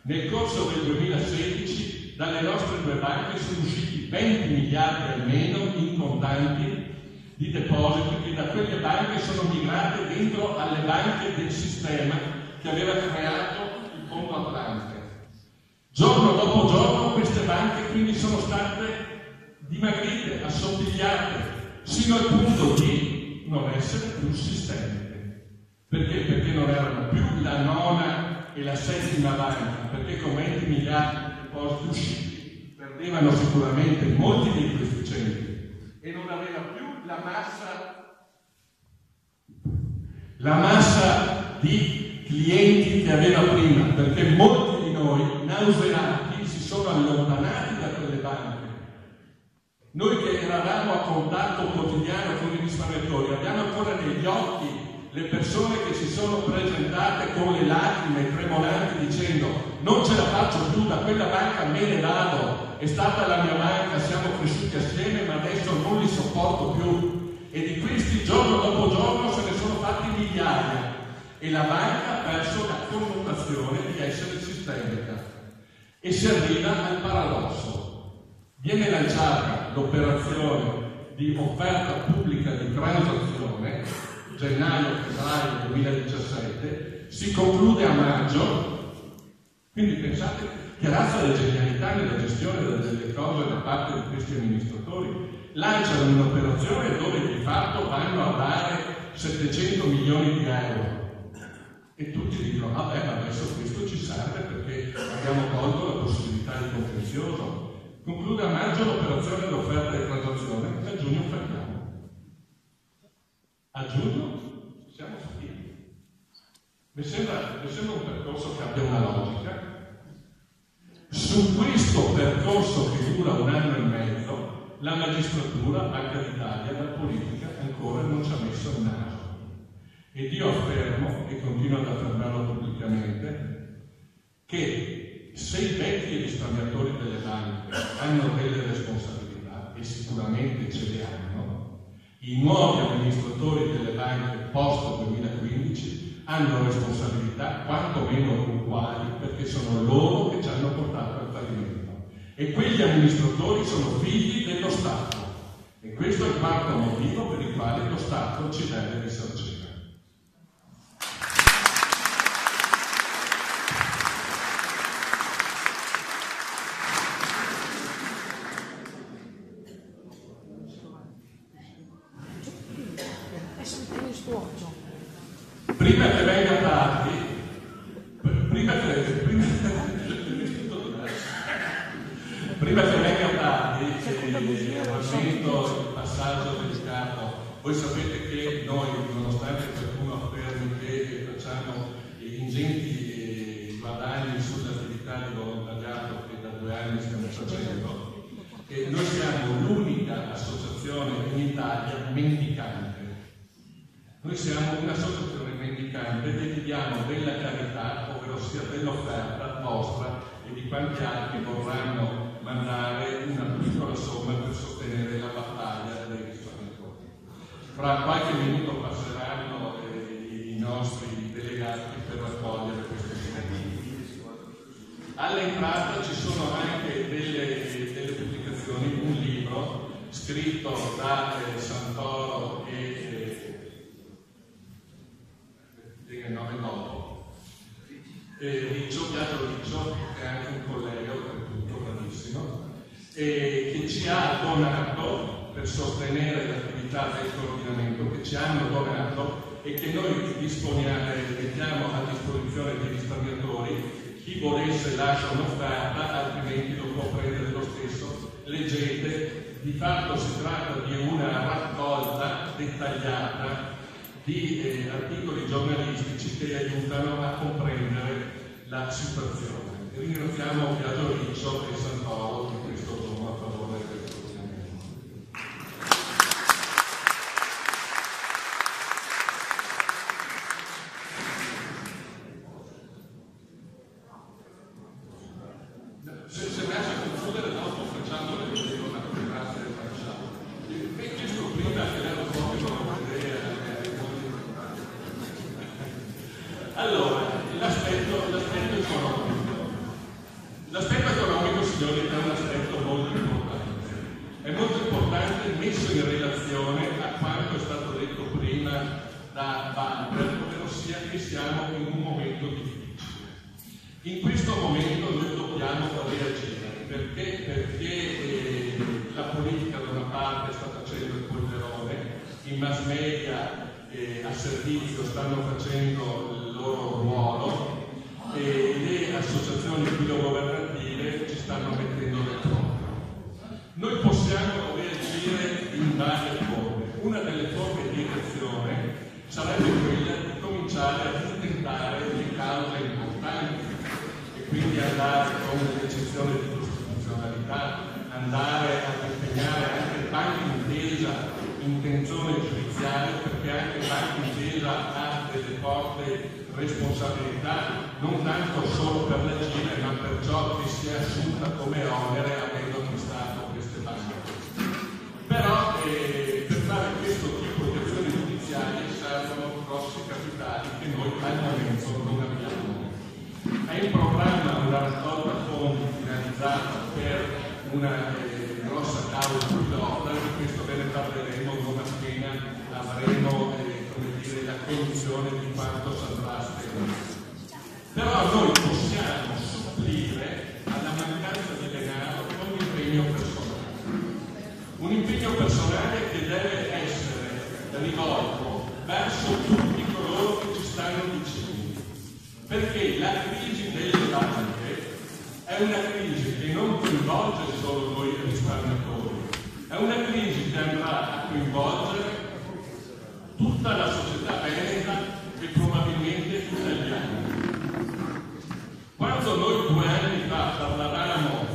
Nel corso del 2016 dalle nostre due banche sono usciti 20 miliardi almeno in contanti di depositi che da quelle banche sono migrate dentro alle banche del sistema che aveva creato il Fondo Atlante. Giorno dopo giorno queste banche quindi sono state dimagrite, assottigliate, sino al punto di non essere più sistemiche. Perché? Perché non erano più la 9ª e la 7ª banca, perché con 20 miliardi di depositi usciti perdevano sicuramente molti dei coefficienti e non aveva più la massa di clienti che aveva prima, perché molti di noi nauseati si sono allontanati da quelle banche. Noi che eravamo a contatto quotidiano con i risparmiatori abbiamo ancora negli occhi le persone che si sono presentate con le lacrime tremolanti dicendo non ce la faccio più, da quella banca me ne vado, è stata la mia banca, siamo cresciuti assieme ma adesso non li sopporto più. E di questi giorno dopo giorno se ne sono fatti migliaia e la banca ha perso la connotazione di essere sistemica. E si arriva al paradosso. Viene lanciata l'operazione di offerta pubblica di transazione gennaio-febbraio 2017, si conclude a maggio, quindi pensate che razza di genialità nella gestione delle cose da parte di questi amministratori. Lanciano un'operazione dove di fatto vanno a dare 700 milioni di euro e tutti dicono vabbè, ma adesso questo ci serve perché abbiamo tolto la possibilità di contenzioso. Conclude a maggio l'operazione dell'offerta di transazione e a giugno fermiamo. A giugno siamo finiti. Mi sembra un percorso che abbia una logica. Su questo percorso che dura un anno e mezzo, la magistratura, Banca d'Italia, la politica ancora non ci ha messo il naso. Ed io affermo, e continuo ad affermarlo pubblicamente, che se i vecchi risparmiatori delle banche hanno delle responsabilità, e sicuramente ce le hanno, I nuovi amministratori delle banche post 2015 hanno responsabilità quantomeno uguali, perché sono loro che ci hanno portato al fallimento. E quegli amministratori sono figli dello Stato. E questo è il quarto motivo per il quale lo Stato ci deve risarcire. Prima che venga tardi, prima che venga tardi, il passaggio delicato, voi sapete che noi, nonostante qualcuno affermi che facciamo ingenti guadagni sull'attività di volontariato che da 2 anni stiamo facendo, noi siamo l'unica associazione in Italia mendicante. Noi siamo un'associazione mendicante e viviamo della carità, ovvero sia dell'offerta vostra e di quanti altri vorranno mandare una piccola somma per sostenere la battaglia dei risparmiatori. Fra qualche minuto passeranno i nostri delegati per raccogliere queste iniziative. All'entrata ci sono anche delle pubblicazioni, un libro scritto da Santoro e il nome dopo, Pietro Riccio, che è anche un collega, oltretutto bravissimo, che ci ha donato per sostenere l'attività del coordinamento, che ci hanno donato e che noi mettiamo a disposizione dei risparmiatori. Chi volesse lascia un'offerta, altrimenti lo può prendere lo stesso. Leggete, di fatto si tratta di una raccolta dettagliata di articoli giornalistici che aiutano a comprendere la situazione. Ringraziamo Pietro Riccio e Santoro di questo dono a favore del coordinamento. Se mi lascia concludere, dopo facciamo le grazie e facciamo. Questo prima che lei lo può Allora, l'aspetto economico. L'aspetto economico, signori, è un aspetto molto importante. È molto importante messo in relazione a quanto è stato detto prima da Walter, ovvero sia che siamo in un momento difficile. In questo momento noi dobbiamo reagire, perché la politica da una parte sta facendo il polverone, i mass media a servizio stanno facendo il loro ruolo e le associazioni filogovernative ci stanno mettendo le proprie. Noi possiamo reagire in varie forme. Una delle forme di reazione sarebbe quella di cominciare a intentare le cause importanti e quindi andare con l'eccezione di costituzionalità, andare a impegnare anche Banca Intesa intenzione giudiziaria, perché anche Banca Intesa ha delle forti responsabilità, non tanto solo per l'agire, ma per ciò che si è assunta come onere avendo acquistato queste banche. Però per fare questo tipo di azioni giudiziarie servono grossi capitali che noi al momento non abbiamo. È in programma una raccolta fondi finalizzata per una grossa causa pilota, di questo ve ne parleremo non appena avremo la cognizione di quanto sarà spero. Però noi possiamo supplire alla mancanza di denaro con un impegno personale che deve essere rivolto verso tutti coloro che ci stanno vicini, perché la crisi delle banche è una crisi che non coinvolge solo noi risparmiatori, è una crisi che andrà a coinvolgere tutta la società veneta e probabilmente italiana. Quando noi 2 anni fa parlavamo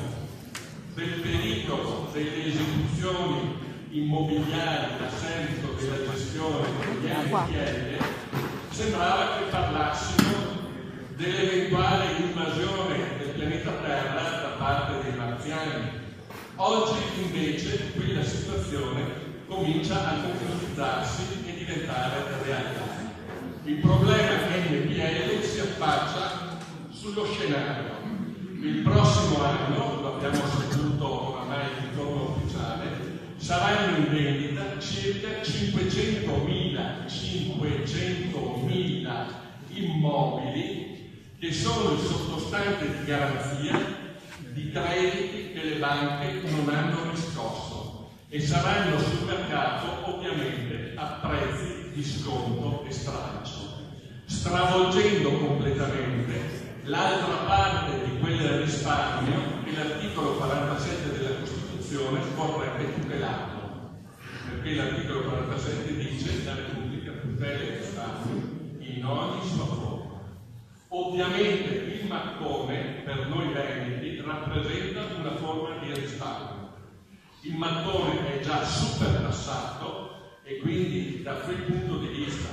del pericolo delle esecuzioni immobiliari a seguito della gestione degli NPL, sembrava che parlassimo dell'eventuale invasione del pianeta Terra da parte dei marziani. Oggi invece quella situazione comincia a concretizzarsi e diventare realtà. Il problema NPL si affaccia sullo scenario. Il prossimo anno, lo abbiamo saputo oramai di forma ufficiale, saranno in vendita circa 500.000 immobili che sono il sottostante di garanzia di crediti che le banche non hanno riscosso e saranno sul mercato ovviamente a prezzi di sconto e stralcio, stravolgendo completamente l'altra parte di quel risparmio che l'articolo 47 della Costituzione vorrebbe tutelato, perché l'articolo 47 dice la Repubblica tutela il risparmio in ogni sua forma. Ovviamente il mattone per noi veneti rappresenta una forma di risparmio. Il mattone è già super tassato e quindi da quel punto di vista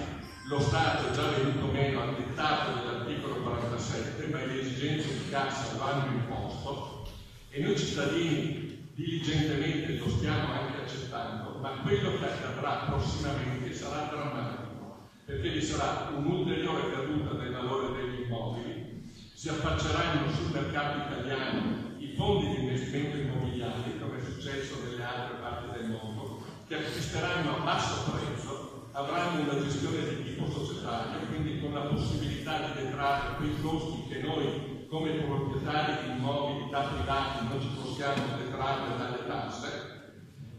lo Stato è già venuto meno al dettato dell'articolo 47, ma le esigenze di cassa lo hanno imposto e noi cittadini diligentemente lo stiamo anche accettando, ma quello che accadrà prossimamente sarà drammatico, perché vi sarà un'ulteriore caduta del valore degli immobili, si affacceranno sul mercato italiano i fondi di investimento immobiliari, come è successo nelle altre parti del mondo, che acquisteranno a basso prezzo, avranno una gestione di tipo societario, quindi con la possibilità di detrarre quei costi che noi come proprietari di immobili da privati non ci possiamo detrarre dalle tasse,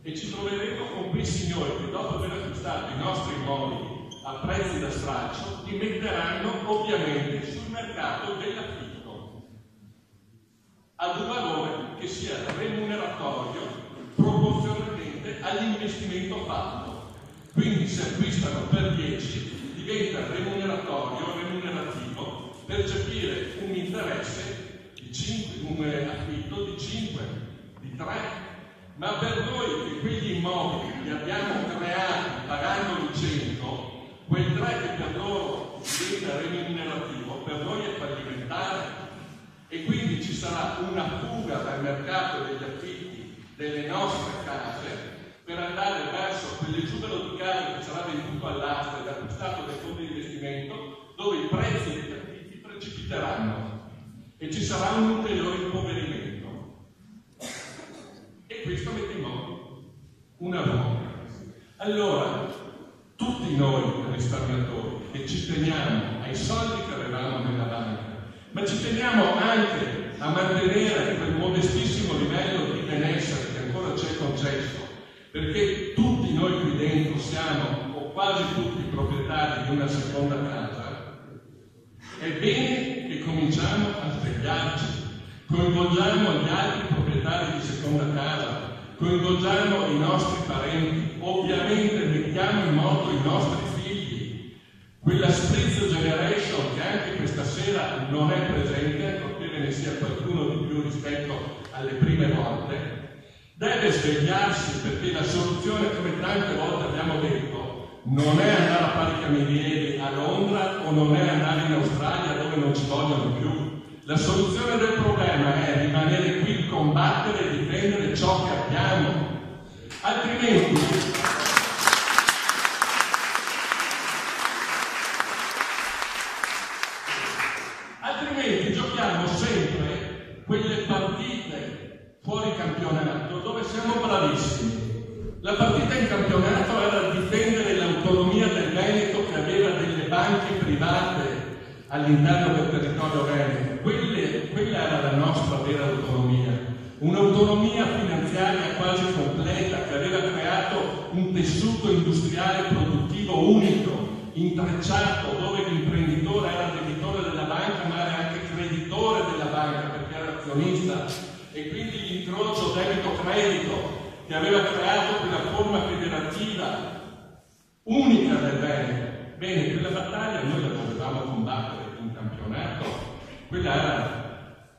e ci troveremo con quei signori che dopo aver acquistato i nostri immobili a prezzi da straccio li metteranno ovviamente sul mercato dell'affitto ad un valore che sia remuneratorio proporzionalmente all'investimento fatto. Quindi se acquistano per 10 diventa remunerativo percepire un interesse di 5, un affitto di 5, di 3, ma per noi che quegli immobili li abbiamo creati pagandoli 100, quel 3 che per loro diventa remunerativo per noi è fallimentare e quindi ci sarà una fuga dal mercato degli affitti delle nostre case per andare verso quell'esubero di case che sarà venduto all'asta ed acquistato dai fondi di investimento, dove i prezzi degli affitti precipiteranno e ci sarà un ulteriore impoverimento. E questo mette in moto una bomba. Allora, tutti noi risparmiatori che ci teniamo ai soldi che avevamo nella banca, ma ci teniamo anche a mantenere quel modestissimo livello di benessere che ancora ci è concesso, perché tutti noi qui dentro siamo, o quasi tutti, proprietari di una seconda casa, è bene che cominciamo a svegliarci, coinvolgiamo gli altri proprietari di seconda casa, coinvolgiamo i nostri parenti, ovviamente mettiamo in moto i nostri figli, quella split generation che anche questa sera non è presente, perché ve ne sia qualcuno di più rispetto alle prime volte, deve svegliarsi, perché la soluzione, come tante volte abbiamo detto, non è andare a fare i camerieri a Londra o non è andare in Australia dove non ci vogliono più. La soluzione del problema è rimanere qui, combattere e difendere ciò che abbiamo. Altrimenti giochiamo sempre quelle partite fuori campionato dove siamo bravissimi. La partita in campionato era difendere l'autonomia del Veneto che aveva delle banche private all'interno del territorio veneto. Quella era la nostra vera autonomia, un'autonomia finanziaria quasi completa che aveva creato un tessuto industriale produttivo unico, intrecciato, dove l'imprenditore era debitore della banca ma era anche creditore della banca perché era azionista, e quindi l'incrocio debito-credito che aveva creato quella forma federativa unica del Veneto. Bene, quella battaglia noi la dovevamo combattere in campionato, quella era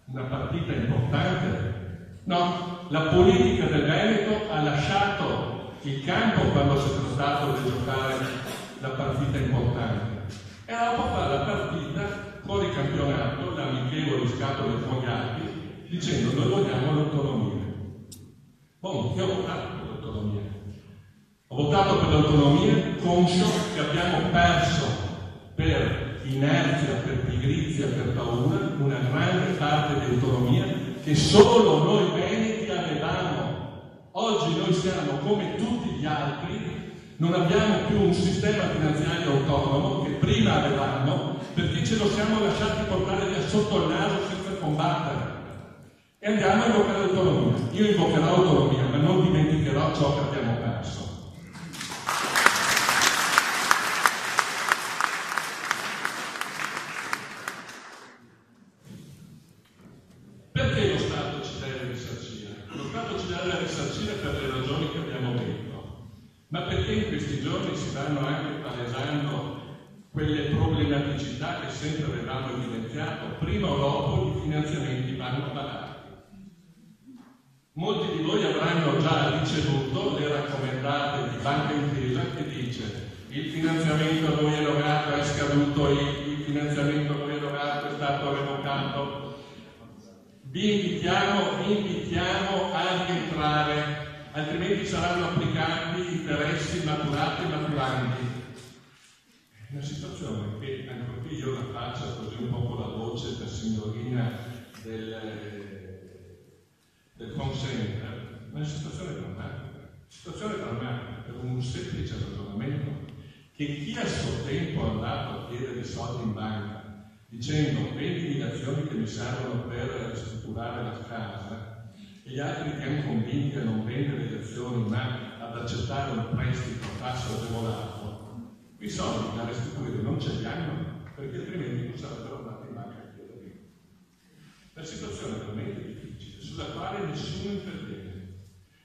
una partita importante. No, la politica del Veneto ha lasciato il campo quando si è trattato di giocare la partita importante. E dopo fare la partita fuori campionato, l'amichevole scatole foggiati, dicendo noi vogliamo l'autonomia. Io ho votato l'autonomia. Ho votato per l'autonomia, conscio che abbiamo perso per inerzia, per pigrizia, per paura, una grande parte di autonomia che solo noi veneti avevamo. Oggi noi siamo come tutti gli altri, non abbiamo più un sistema finanziario autonomo che prima avevamo, perché ce lo siamo lasciati portare via sotto il naso senza combattere. E andiamo a invocare l'autonomia. Io invocherò l'autonomia, ma non dimenticherò ciò che abbiamo perso. Perché lo Stato ci deve risarcire? Lo Stato ci deve risarcire per le ragioni che abbiamo detto, ma perché in questi giorni si vanno anche palesando quelle problematicità che sempre avevamo evidenziato, prima o dopo i finanziamenti vanno pagati. Molti di voi avranno già ricevuto le raccomandate di Banca Intesa che dice il finanziamento a voi erogato è scaduto, il finanziamento a voi erogato è stato revocato. Vi invitiamo a rientrare, altrimenti saranno applicati interessi maturati e maturanti. È una situazione che, ancorché io la faccia così un po' con la voce da signorina del phone center, è una situazione drammatica per un semplice ragionamento che chi a suo tempo è andato a chiedere i soldi in banca dicendo vendi le azioni che mi servono per ristrutturare la casa e gli altri che hanno convinti a non vendere le azioni ma ad accettare un prestito a tasso agevolato, i soldi da restituire non ce li hanno perché altrimenti non sarebbero andati in banca a chiedere. La situazione è veramente difficile sulla quale nessuno interviene.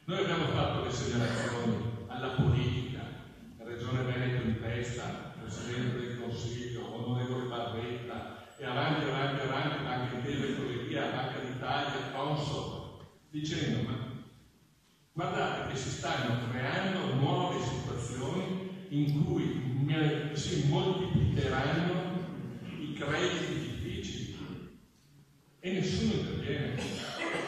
Noi abbiamo fatto le segnalazioni alla politica, la Regione Veneto in testa, Presidente del Consiglio, Onorevole Barretta, e avanti, Banca Intesa e così via, Banca d'Italia, Consob, dicendo ma guardate che si stanno creando nuove situazioni in cui si moltiplicheranno i crediti difficili e nessuno interviene.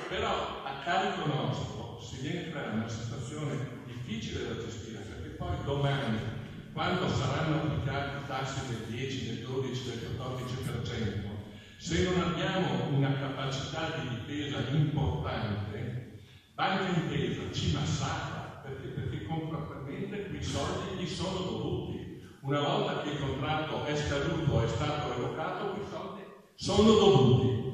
Però a carico nostro si viene a creare una situazione difficile da gestire, perché poi domani, quando saranno applicati i tassi del 10, del 12, del 14%, se non abbiamo una capacità di difesa importante, Banca Intesa ci massacra, perché contrattualmente quei soldi gli sono dovuti. Una volta che il contratto è scaduto o è stato revocato, quei soldi sono dovuti.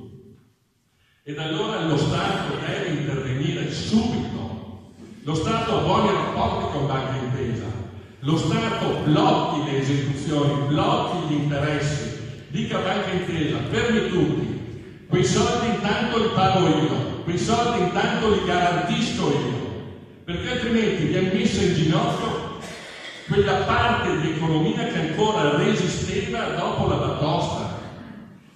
Ed allora lo Stato deve intervenire subito. Lo Stato ha buoni rapporti con Banca Intesa. Lo Stato blocchi le esecuzioni, blocchi gli interessi, dica Banca Intesa, fermi tutti, quei soldi intanto li pago io, quei soldi intanto li garantisco io, perché altrimenti viene messa in ginocchio quella parte di economia che ancora resisteva dopo la batosta.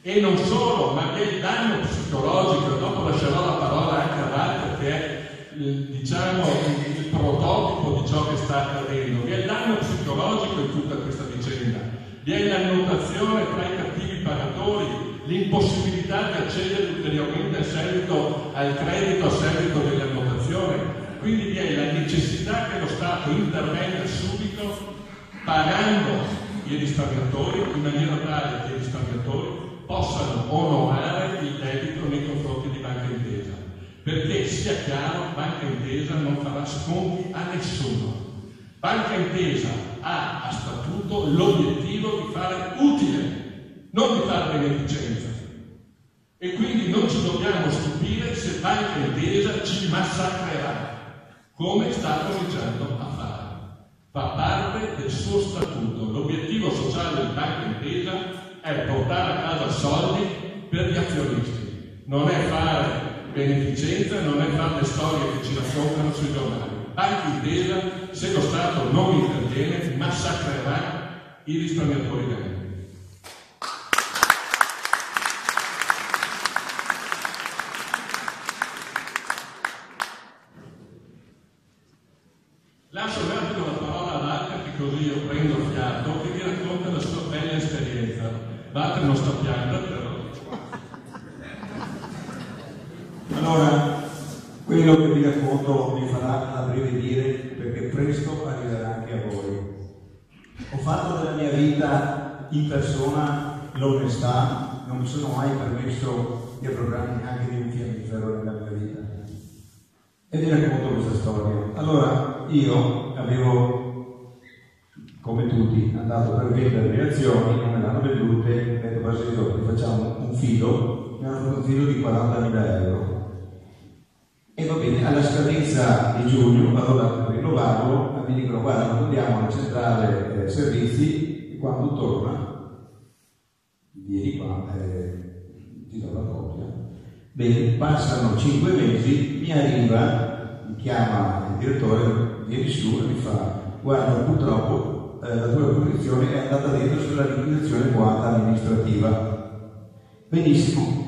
E non solo, ma che il danno psicologico, dopo lascerò la parola anche a Walter, che è il prototipo di ciò che sta accadendo. Vi è il danno psicologico in tutta questa vicenda, vi è l'annotazione tra i cattivi pagatori, l'impossibilità di accedere ulteriormente al credito a seguito dell'annotazione. Quindi vi è la necessità che lo Stato intervenga subito pagando i risparmiatori in maniera tale che i risparmiatori possano onorare il debito nei confronti di Banca Intesa. Perché sia chiaro, Banca Intesa non farà sconti a nessuno. Banca Intesa ha a statuto l'obiettivo di fare utile, non di fare beneficenza. E quindi non ci dobbiamo stupire se Banca Intesa ci massacrerà, come sta cominciando a fare. Fa parte del suo statuto. L'obiettivo sociale di Banca Intesa è portare a casa soldi per gli azionisti. Non è fare beneficenza, non è fare le storie che ci raccontano sui giornali. Banca Intesa, se lo Stato non interviene, massacrerà i risparmiatori veneti. Lascio un attimo la parola a Walter, che così io prendo fiato, che vi racconta la sua bella esperienza. Walter non sta piangendo, però. Allora, quello che vi racconto mi farà rabbrividire perché presto arriverà Ho fatto della mia vita in persona l'onestà, non mi sono mai permesso di appropriarmi neanche di un fiammifero nella mia vita. E vi racconto questa storia. Allora, io avevo, come tutti, andato per vendere le azioni, non me l'hanno vendute, mi ho detto Basilio, ti facciamo un filo, mi hanno fatto un filo di 40.000 euro. E va bene, alla scadenza di giugno vado da rinnovarlo e mi dicono guarda, andiamo alla centrale servizi e quando torna vieni qua ti do la copia. Bene, passano 5 mesi, mi arriva, mi chiama il direttore, vieni su e mi fa guarda, purtroppo la tua posizione è andata dentro sulla liquidazione quota amministrativa. Benissimo.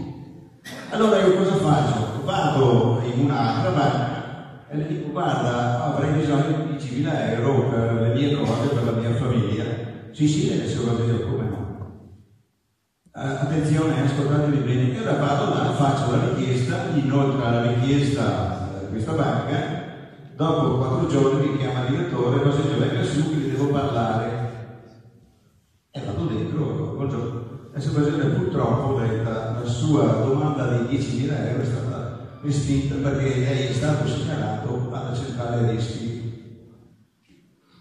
Allora io cosa faccio? Vado in un'altra banca e le dico guarda, avrei bisogno di 10.000 euro per le mie cose, per la mia famiglia. Sì, le sono detto come no. Attenzione, ascoltatevi bene. E ora vado là, faccio la richiesta, inoltre alla richiesta questa banca, dopo 4 giorni mi chiama il direttore, Basilio venga su che gli devo parlare. E vado dentro, buongiorno. Adesso Basilio purtroppo la sua domanda di 10.000 euro è stata respinta perché lei è stato segnalato alla centrale rischi.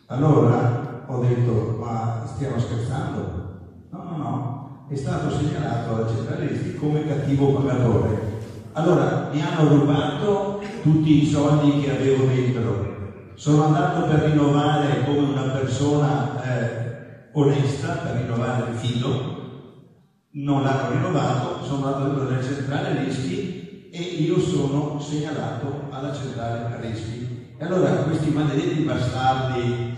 Allora ho detto ma stiamo scherzando? No, è stato segnalato alla centrale rischi come cattivo pagatore. Allora mi hanno rubato tutti i soldi che avevo dentro, sono andato per rinnovare come una persona onesta, per rinnovare il filo, non l'hanno rinnovato, sono andato dentro della centrale rischi e io sono segnalato alla centrale rischi. E allora questi maledetti bastardi,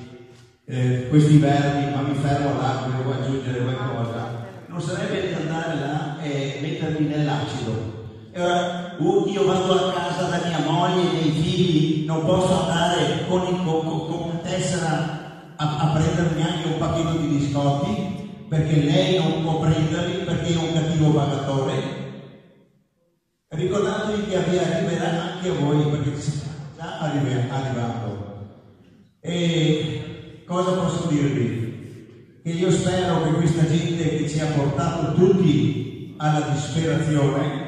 questi vermi, ma mi fermo là, devo aggiungere qualcosa, non sarebbe di andare là e mettermi nell'acido. E ora io vado a casa da mia moglie e dei figli, non posso andare con tessera a prendermi anche un pacchetto di biscotti perché lei non può prenderli perché è un cattivo pagatore. Ricordatevi che arriverà anche a voi perché sta già arrivando. E cosa posso dirvi? Che io spero che questa gente che ci ha portato tutti alla disperazione,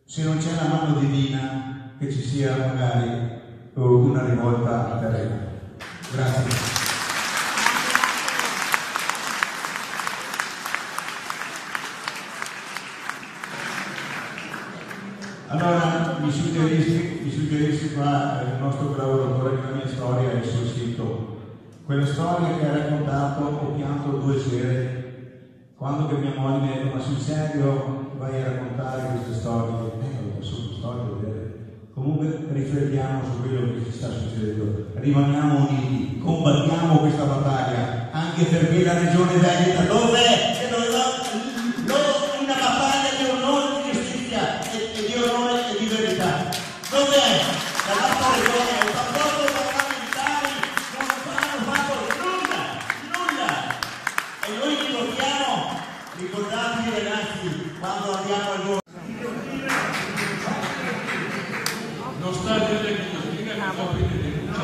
se non c'è la mano divina, che ci sia magari una rivolta terrena. Grazie. Allora mi suggerissi qua il nostro collaboratore della mia storia è sul sito. Quella storia che ha raccontato ho pianto 2 sere quando che mia moglie mi ha detto ma sul serio vai a raccontare queste storie? Sono storie vere. Comunque riflettiamo su quello che ci sta succedendo, rimaniamo uniti, combattiamo questa battaglia anche perché la regione Veneto dov'è? Che doveva una battaglia di onore, di giustizia e di onore e di verità. Dov'è? La nostra regione, il rapporto parlamentari non hanno fatto nulla. E noi li votiamo, ricordatevi ragazzi, quando andiamo al voto. Non sta delle guillotine che fa vedere un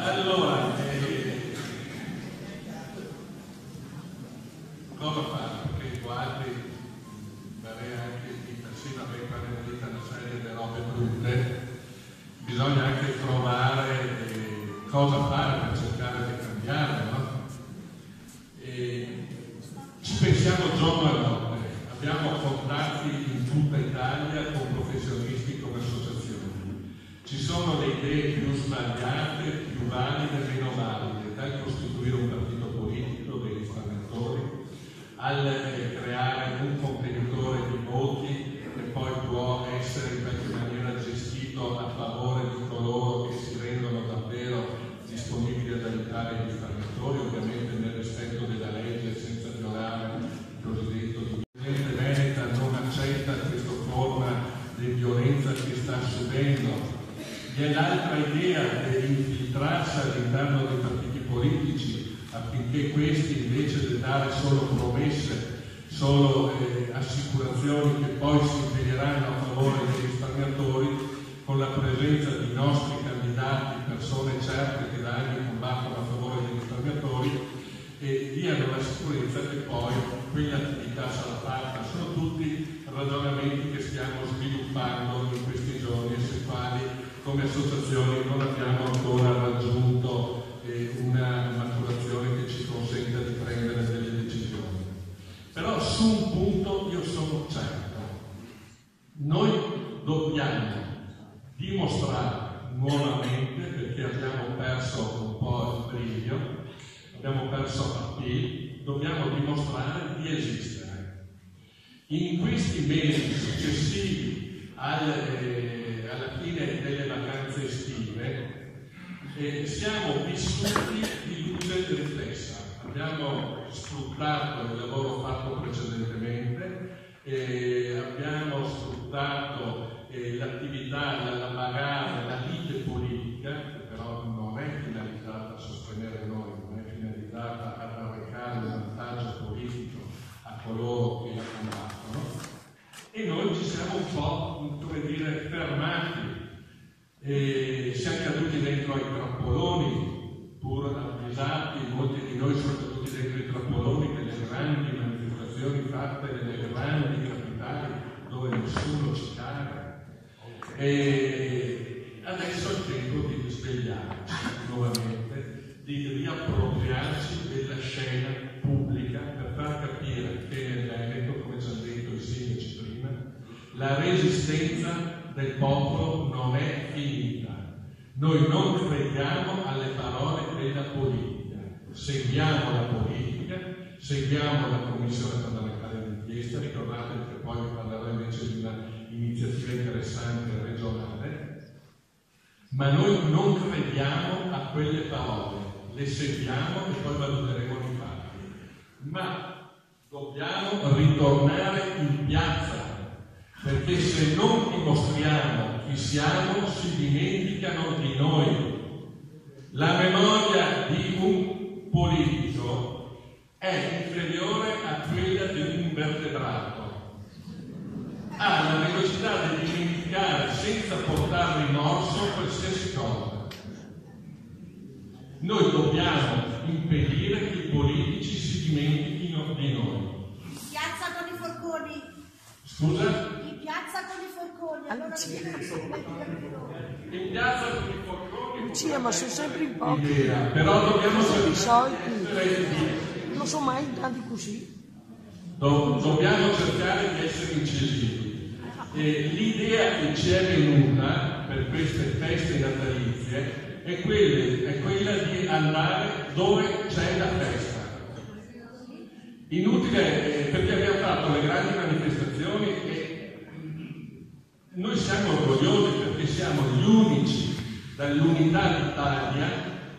allora, cosa fare? Perché i quadri darei anche di persino per quando vita una serie di robe brutte, bisogna anche trovare cosa fare per cercare di cambiare, no? Ci pensiamo giorno e notte, abbiamo contatti in tutta Italia con professionisti come associazioni. Ci sono le idee più sbagliate, più valide e meno valide, dal costituire un partito politico dei risparmiatori al creare un contenitore di voti che poi può essere in qualche maniera gestito a favore di coloro che si rendono davvero disponibili ad aiutare i risparmiatori, ovviamente nel rispetto della legge senza violare il cosiddetto diritto. La gente veneta non accetta questa forma di violenza che sta subendo Vi è l'altra idea di infiltrarsi all'interno dei partiti politici affinché questi, invece di dare solo promesse, solo assicurazioni che poi si impegneranno a favore dei risparmiatori, con la presenza di nostri candidati, persone certe che da anni combattono a favore dei risparmiatori, e diano la sicurezza che poi quell'attività sarà fatta. Sono tutti ragionamenti che stiamo sviluppando in questi giorni e sui quali come associazioni non abbiamo ancora raggiunto una maturazione che ci consenta di prendere delle decisioni. Però su un punto io sono certo: noi dobbiamo dimostrare nuovamente, perché abbiamo perso un po' il brivido, abbiamo perso appeal, dobbiamo dimostrare di esistere. In questi mesi successivi alla fine delle vacanze estive siamo vissuti di luce riflessa. Abbiamo sfruttato il lavoro fatto precedentemente, abbiamo sfruttato l'attività, la bagarre, la lite politica, che però non è finalizzata a sostenere noi, non è finalizzata ad arrecare un vantaggio politico a coloro che la combattono, e noi ci siamo un po', come dire, fermati, siamo caduti dentro ai trappoloni, pur avvisati, molti di noi sono caduti dentro i trappoloni delle grandi manifestazioni fatte nelle grandi capitali dove nessuno ci caga. E adesso è il tempo di svegliarci nuovamente, di riappropriarci della scena pubblica per far capire che nel Veneto, come ci hanno detto i sindaci prima, la resistenza del popolo non è finita. Noi non crediamo alle parole della politica, seguiamo la politica, seguiamo la commissione parlamentare d'inchiesta. Ricordate che poi vi parlerò invece di una iniziativa interessante regionale, ma noi non crediamo a quelle parole, le seguiamo e poi valuteremo i fatti, ma dobbiamo ritornare in piazza, perché se non dimostriamo chi siamo si dimenticano di noi. La memoria di un politico è inferiore a quella di un invertebrato. Ha la velocità di dimenticare senza portare rimorso qualsiasi cosa. Noi dobbiamo impedire che i politici si dimentichino di noi. In piazza con i forconi. Scusa? In piazza con i forconi. Allora In piazza con i forconi. Lucia, ma sono sempre in pochi. Però dobbiamo Sono i soliti. cercare. Non sono mai tanti così. Dobbiamo cercare di essere incisivi. L'idea che ci è venuta per queste feste natalizie è quella di andare dove c'è la festa. Inutile, perché abbiamo fatto le grandi manifestazioni e noi siamo orgogliosi perché siamo gli unici dall'Unità d'Italia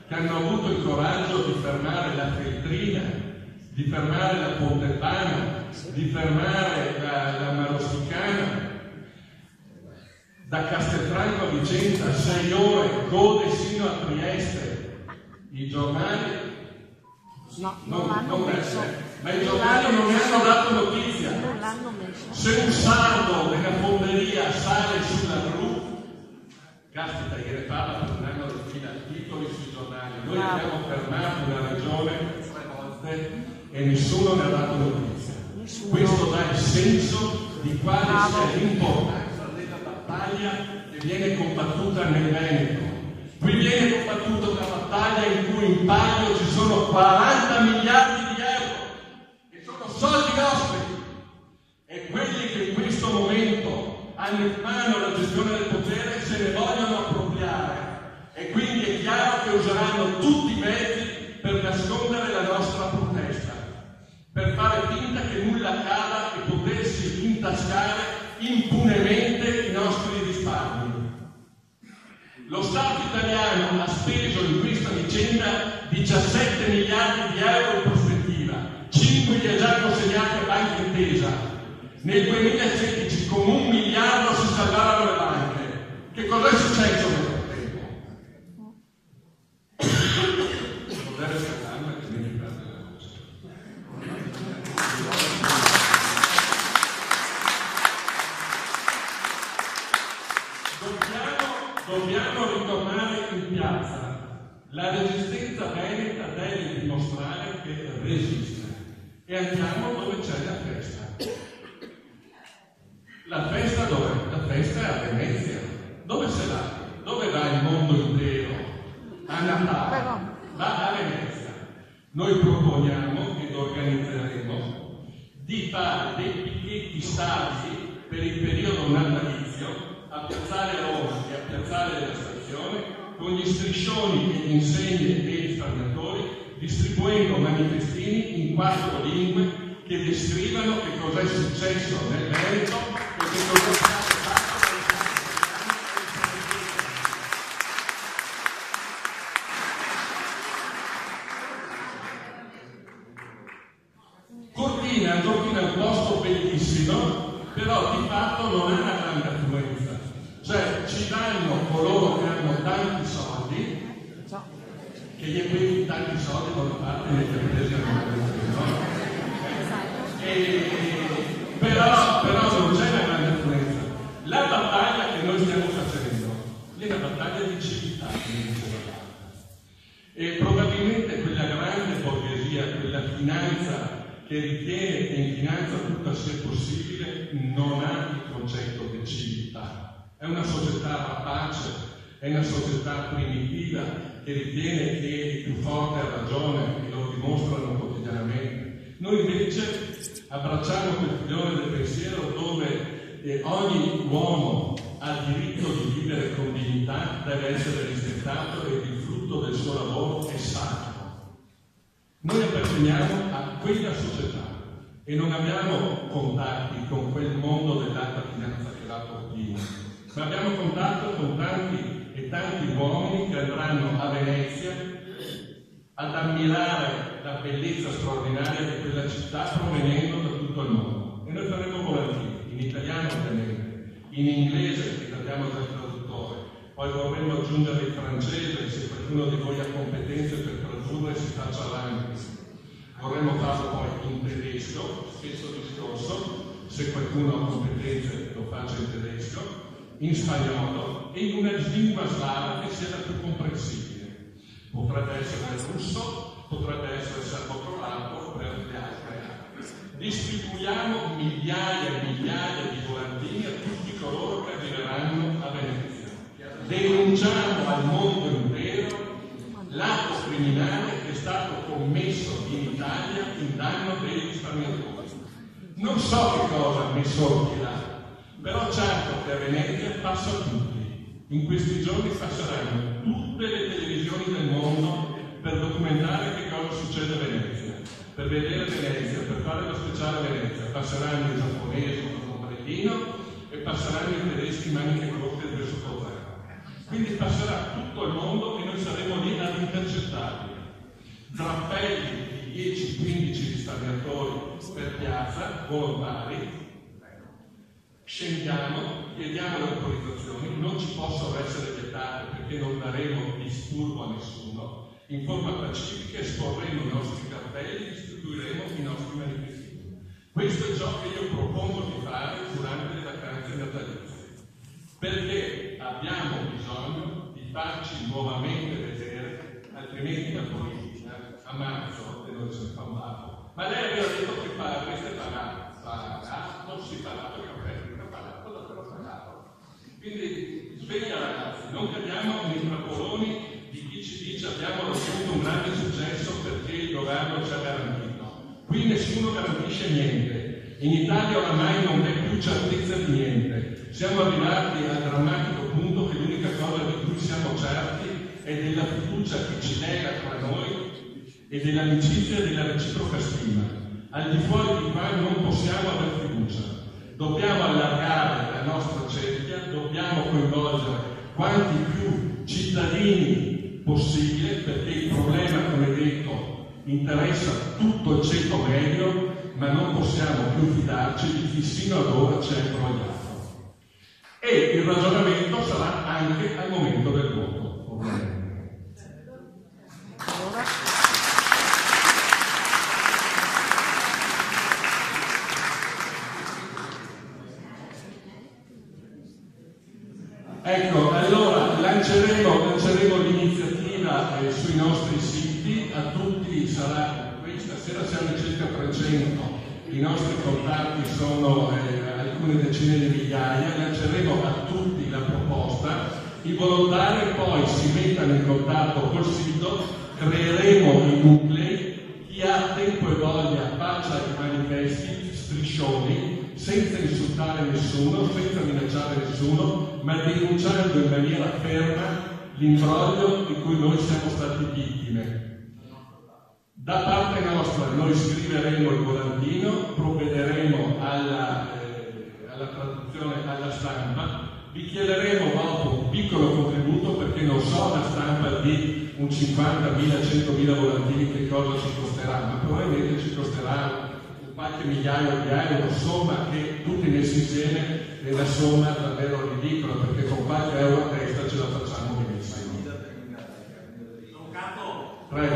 che hanno avuto il coraggio di fermare la Feltrina, di fermare la Pontepana, di fermare la Marosticana. Da Castelfranco a Vicenza 6 ore, gode sino a Trieste. I giornali non l'hanno messo. ma i giornali non ne hanno dato notizia. Non l'hanno messo. Se un sardo della fonderia sale sulla gru, caspita, gliene parla per un anno di fila, titoli sui giornali. Noi abbiamo fermato una regione 3 volte e nessuno ne ha dato notizia. Questo dà il senso di quale sia l'importanza che viene combattuta nel Veneto. Qui viene combattuta una battaglia in cui in palio ci sono 40 miliardi di euro, che sono soldi nostri, e quelli che in questo momento hanno in mano la gestione del potere se ne vogliono appropriare, e quindi è chiaro che useranno tutti i mezzi per nascondere la nostra protesta, per fare finta che nulla accada e potersi intascare impunemente i nostri risparmi. Lo Stato italiano ha speso in questa vicenda 17 miliardi di euro in prospettiva, 5 li ha già consegnati a Banca Intesa. Nel 2016 con 1 miliardo si salvarono le banche. Che cosa è successo? Dobbiamo ritornare in piazza. La resistenza veneta deve dimostrare che resiste. E andiamo dove c'è la festa. La festa dov'è? La festa è a Venezia. Dove se l'ha? Dove va il mondo intero? A Natale. Va a Venezia. Noi proponiamo ed organizzeremo di fare dei picchetti stabili per il periodo natalizio a Piazzale Roma e a Piazzale della Stazione con gli striscioni e gli insegni dei risparmiatori, distribuendo manifestini in 4 lingue che descrivano che cosa è successo nel Veneto e che cosa è stato fatto per Cortina è un posto bellissimo, però di fatto non ha una grande affluenza. Cioè ci danno coloro che hanno tanti soldi, che gli quindi tanti soldi da una parte nel capitalismo, però non c'è una grande affluenza. La battaglia che noi stiamo facendo è una battaglia di civiltà, e probabilmente quella grande borghesia, quella finanza che ritiene che in finanza tutto sia possibile, non ha il concetto di civiltà. È una società rapace, è una società primitiva che ritiene che il più forte ha ragione e lo dimostrano quotidianamente. Noi invece abbracciamo quel filone del pensiero dove ogni uomo ha diritto di vivere con dignità, deve essere rispettato e il frutto del suo lavoro è sacro. Noi apparteniamo a quella società e non abbiamo contatti con quel mondo dell'alta finanza che la portina, ma abbiamo contatto con tanti e tanti uomini che andranno a Venezia ad ammirare la bellezza straordinaria di quella città provenendo da tutto il mondo. E noi faremo volentieri, in italiano ovviamente, in inglese, che abbiamo già il traduttore, poi vorremmo aggiungere il francese, se qualcuno di voi ha competenze per tradurre si faccia avanti. Vorremmo farlo poi in tedesco, stesso discorso, se qualcuno ha competenze lo faccia in tedesco, in spagnolo e in una lingua slava che sia la più comprensibile. Potrebbe essere il russo, potrebbe essere il serbo-croato per le altre. Distribuiamo migliaia e migliaia di volantini a tutti coloro che arriveranno a Venezia. Denunciamo al mondo intero l'atto criminale che è stato commesso in Italia in danno dei risparmiatori. Non so che cosa ha messo là, però certo che a Venezia passa tutti. In questi giorni passeranno tutte le televisioni del mondo per documentare che cosa succede a Venezia, per vedere Venezia, per fare lo speciale a Venezia. Passeranno i giapponesi con completino e passeranno i tedeschi maniche corte e 2 sotto 0. Quindi passerà tutto il mondo e noi saremo lì ad intercettarli. Drappelli di 10-15 risparmiatori per piazza, volontari, scendiamo, chiediamo le autorizzazioni, non ci possono essere vietate perché non daremo disturbo a nessuno, in forma pacifica esporremo i nostri cartelli e distribuiremo i nostri manifestini. Questo è ciò che io propongo di fare durante le vacanze natalizie. Perché abbiamo bisogno di farci nuovamente vedere, altrimenti la politica a marzo e noi ce ne fa un lato. Ma lei aveva detto che avreste pagato, non si farà perché avreste pagato, davvero pagato. Quindi sveglia ragazzi, non cadiamo nei trappoloni di chi ci dice abbiamo raggiunto un grande successo perché il governo ci ha garantito. Qui nessuno garantisce niente. In Italia oramai non è più certezza di niente. Siamo arrivati al drammatico punto che l'unica cosa di cui siamo certi è della fiducia che ci lega tra noi e dell'amicizia e della reciproca stima. Al di fuori di qua non possiamo avere fiducia. Dobbiamo allargare la nostra cerchia, dobbiamo coinvolgere quanti più cittadini possibile, perché il problema, come detto, interessa tutto il ceto medio, ma non possiamo più fidarci di chi sino ad ora ci ha imbrogliato. E il ragionamento sarà anche al momento del voto, ovviamente. Ecco, allora lanceremo lanceremo l'iniziativa sui nostri siti, a tutti sarà, questa sera siamo circa 300, i nostri contatti sono alcune decine di migliaia, lanceremo a tutti la proposta, i volontari poi si mettano in contatto col sito, creeremo i nuclei, chi ha tempo e voglia faccia i manifesti, striscioni, senza insultare nessuno, senza minacciare nessuno, ma denunciando in maniera ferma l'imbroglio di cui noi siamo stati vittime. Da parte nostra noi scriveremo il volantino, provvederemo alla traduzione alla stampa, vi chiederemo dopo un piccolo contributo perché non so la stampa di un 50.000, 100.000 volantini che cosa ci costerà, ma probabilmente ci costerà qualche migliaio di euro, somma che tutti messi insieme è una somma davvero ridicola, perché con qualche euro a testa ce la facciamo benissimo. Avvocato, Prego.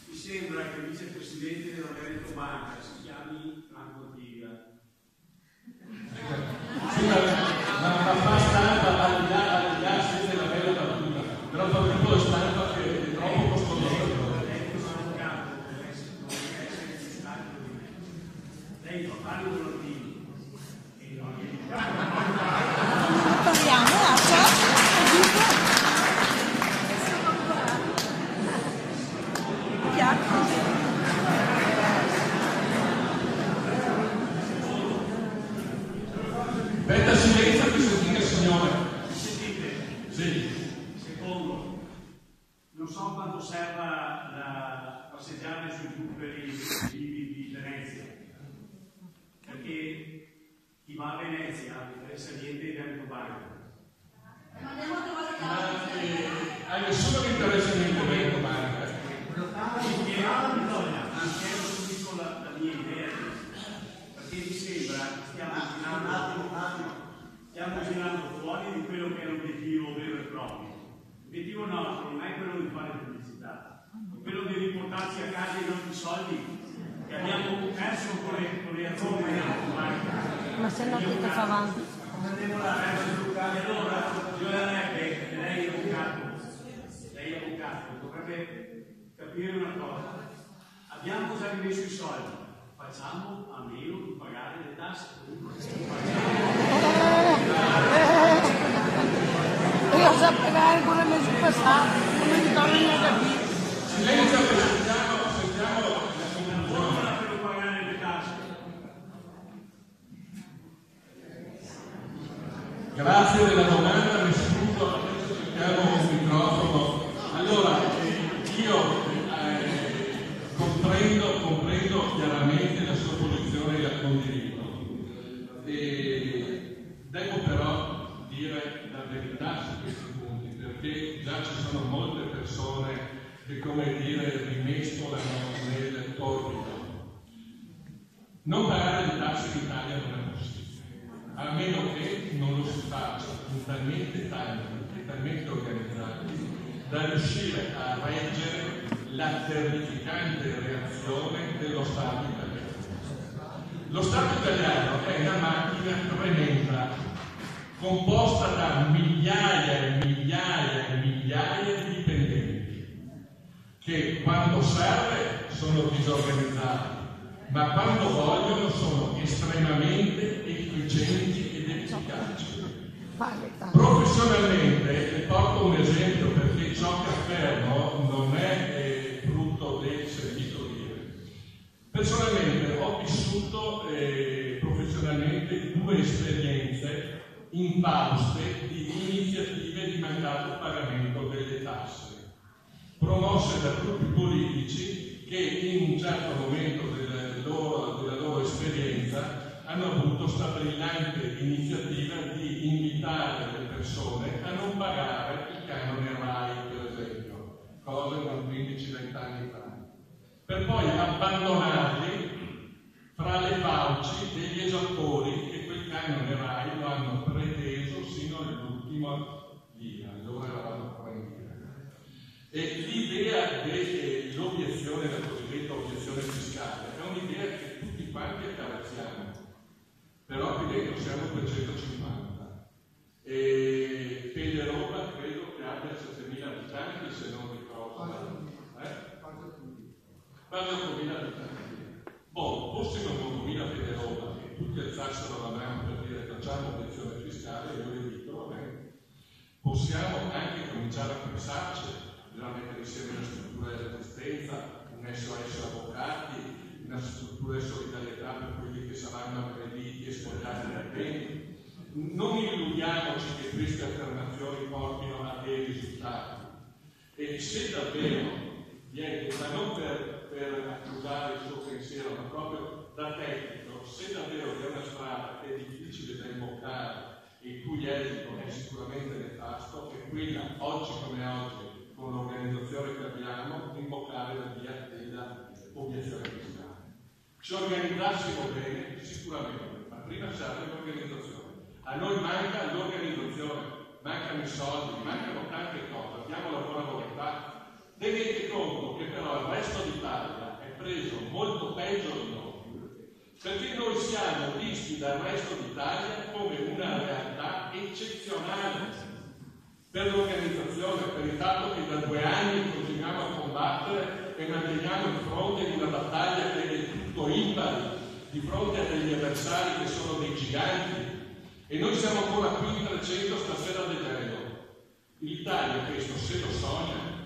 mi sembra che il vicepresidente della Veneto Banca si chiami Franco Tiga. Sì, ma fa stampa al di là senza la bella battuta, però fa un tipo di stampa che è troppo costoso. Lei fa fare un volantino. Parliamo, lascia, aiuto. Aspetta, silenzio che sentite, signore. Sentite? Sì. Secondo, non so quanto serva la passeggiare sui bufferi di Venezia, perché chi va a Venezia non interessa niente di Veneto Banca. Ma andiamo a trovare A nessuno che interessa niente Veneto Banca. Anche io dico la mia idea, perché mi sembra che stiamo girando fuori di quello che è l'obiettivo vero e proprio. L'obiettivo nostro non è quello di fare pubblicità, è quello di riportarci a casa i nostri soldi che abbiamo perso con le azioni della banca. Ma se no che fa avanti? Allora, bisognerebbe, lei è avvocato, dovrebbe capire una cosa. Abbiamo già rimesso i soldi, facciamo a meno di pagare le tasse. Io so pagare con le mesi passate, come mi tornano a capire. Silenzio che sentiamo la conclusione. Per pagare le tasse. Grazie della domanda, mi scuso, adesso cerchiamo un microfono. Allora, io comprendo chiaramente la sua posizione e la condivido. Devo però dire la verità su questi punti, perché già ci sono molte persone che, come dire, rimescolano nel torbido. Non pagare le tasse in Italia non è possibile, a meno che non lo si faccia in talmente tanti e talmente organizzati da riuscire a reggere la terrificante reazione dello Stato italiano. Lo Stato italiano è una macchina tremenda, composta da migliaia e migliaia e migliaia di dipendenti, che quando serve sono disorganizzati, ma quando vogliono sono estremamente efficienti ed efficaci. Professionalmente, le porto un esempio perché ciò che affermo non è frutto del servizio IRE. Personalmente ho vissuto professionalmente 2 esperienze infauste di iniziative di mancato pagamento delle tasse, promosse da gruppi politici che in un certo momento della loro esperienza hanno avuto questa brillante iniziativa di invitare le persone a non pagare il canone RAI, per esempio, cosa da 15-20 anni fa, per poi abbandonarli fra le fauci degli esattori che quel canone RAI lo hanno preteso sino all'ultima lira, dove eravamo 40 lire. E l'idea dell'obiezione, la cosiddetta obiezione fiscale, è un'idea che tutti quanti accarezziamo. Però qui dentro siamo 250 e Federopa credo che se non ricordo. Quasi 8.000 abitanti. Fossimo 9.000 per Roma e tutti alzassero la mano per dire facciamo obiezione fiscale, io vi dico, va bene. Possiamo anche cominciare a pensarci, bisogna mettere insieme una struttura di resistenza, un SOS avvocati, una struttura di solidarietà per quelli che saranno aggrediti e spogliati dai beni. Non illudiamoci che queste affermazioni portino a dei risultati. E se davvero ma non per accusare il suo pensiero, ma proprio da tecnico, se davvero vi è una strada che è difficile da imboccare e il cui esito è sicuramente nefasto, è quella, oggi come oggi, con l'organizzazione che abbiamo, imboccare la via della obiezione fiscale. Se organizzassimo bene, sicuramente, ma prima serve l'organizzazione. A noi manca l'organizzazione, mancano i soldi, mancano tante cose, abbiamo la buona volontà. Tenete conto che però il resto d'Italia è preso molto peggio di noi, perché noi siamo visti dal resto d'Italia come una realtà eccezionale per l'organizzazione, per il fatto che da 2 anni continuiamo a combattere e manteniamo il fronte di una battaglia che è del tutto impari, di fronte a degli avversari che sono dei giganti, e noi siamo ancora qui in 300 stasera vedendo. L'Italia questo se lo sogna.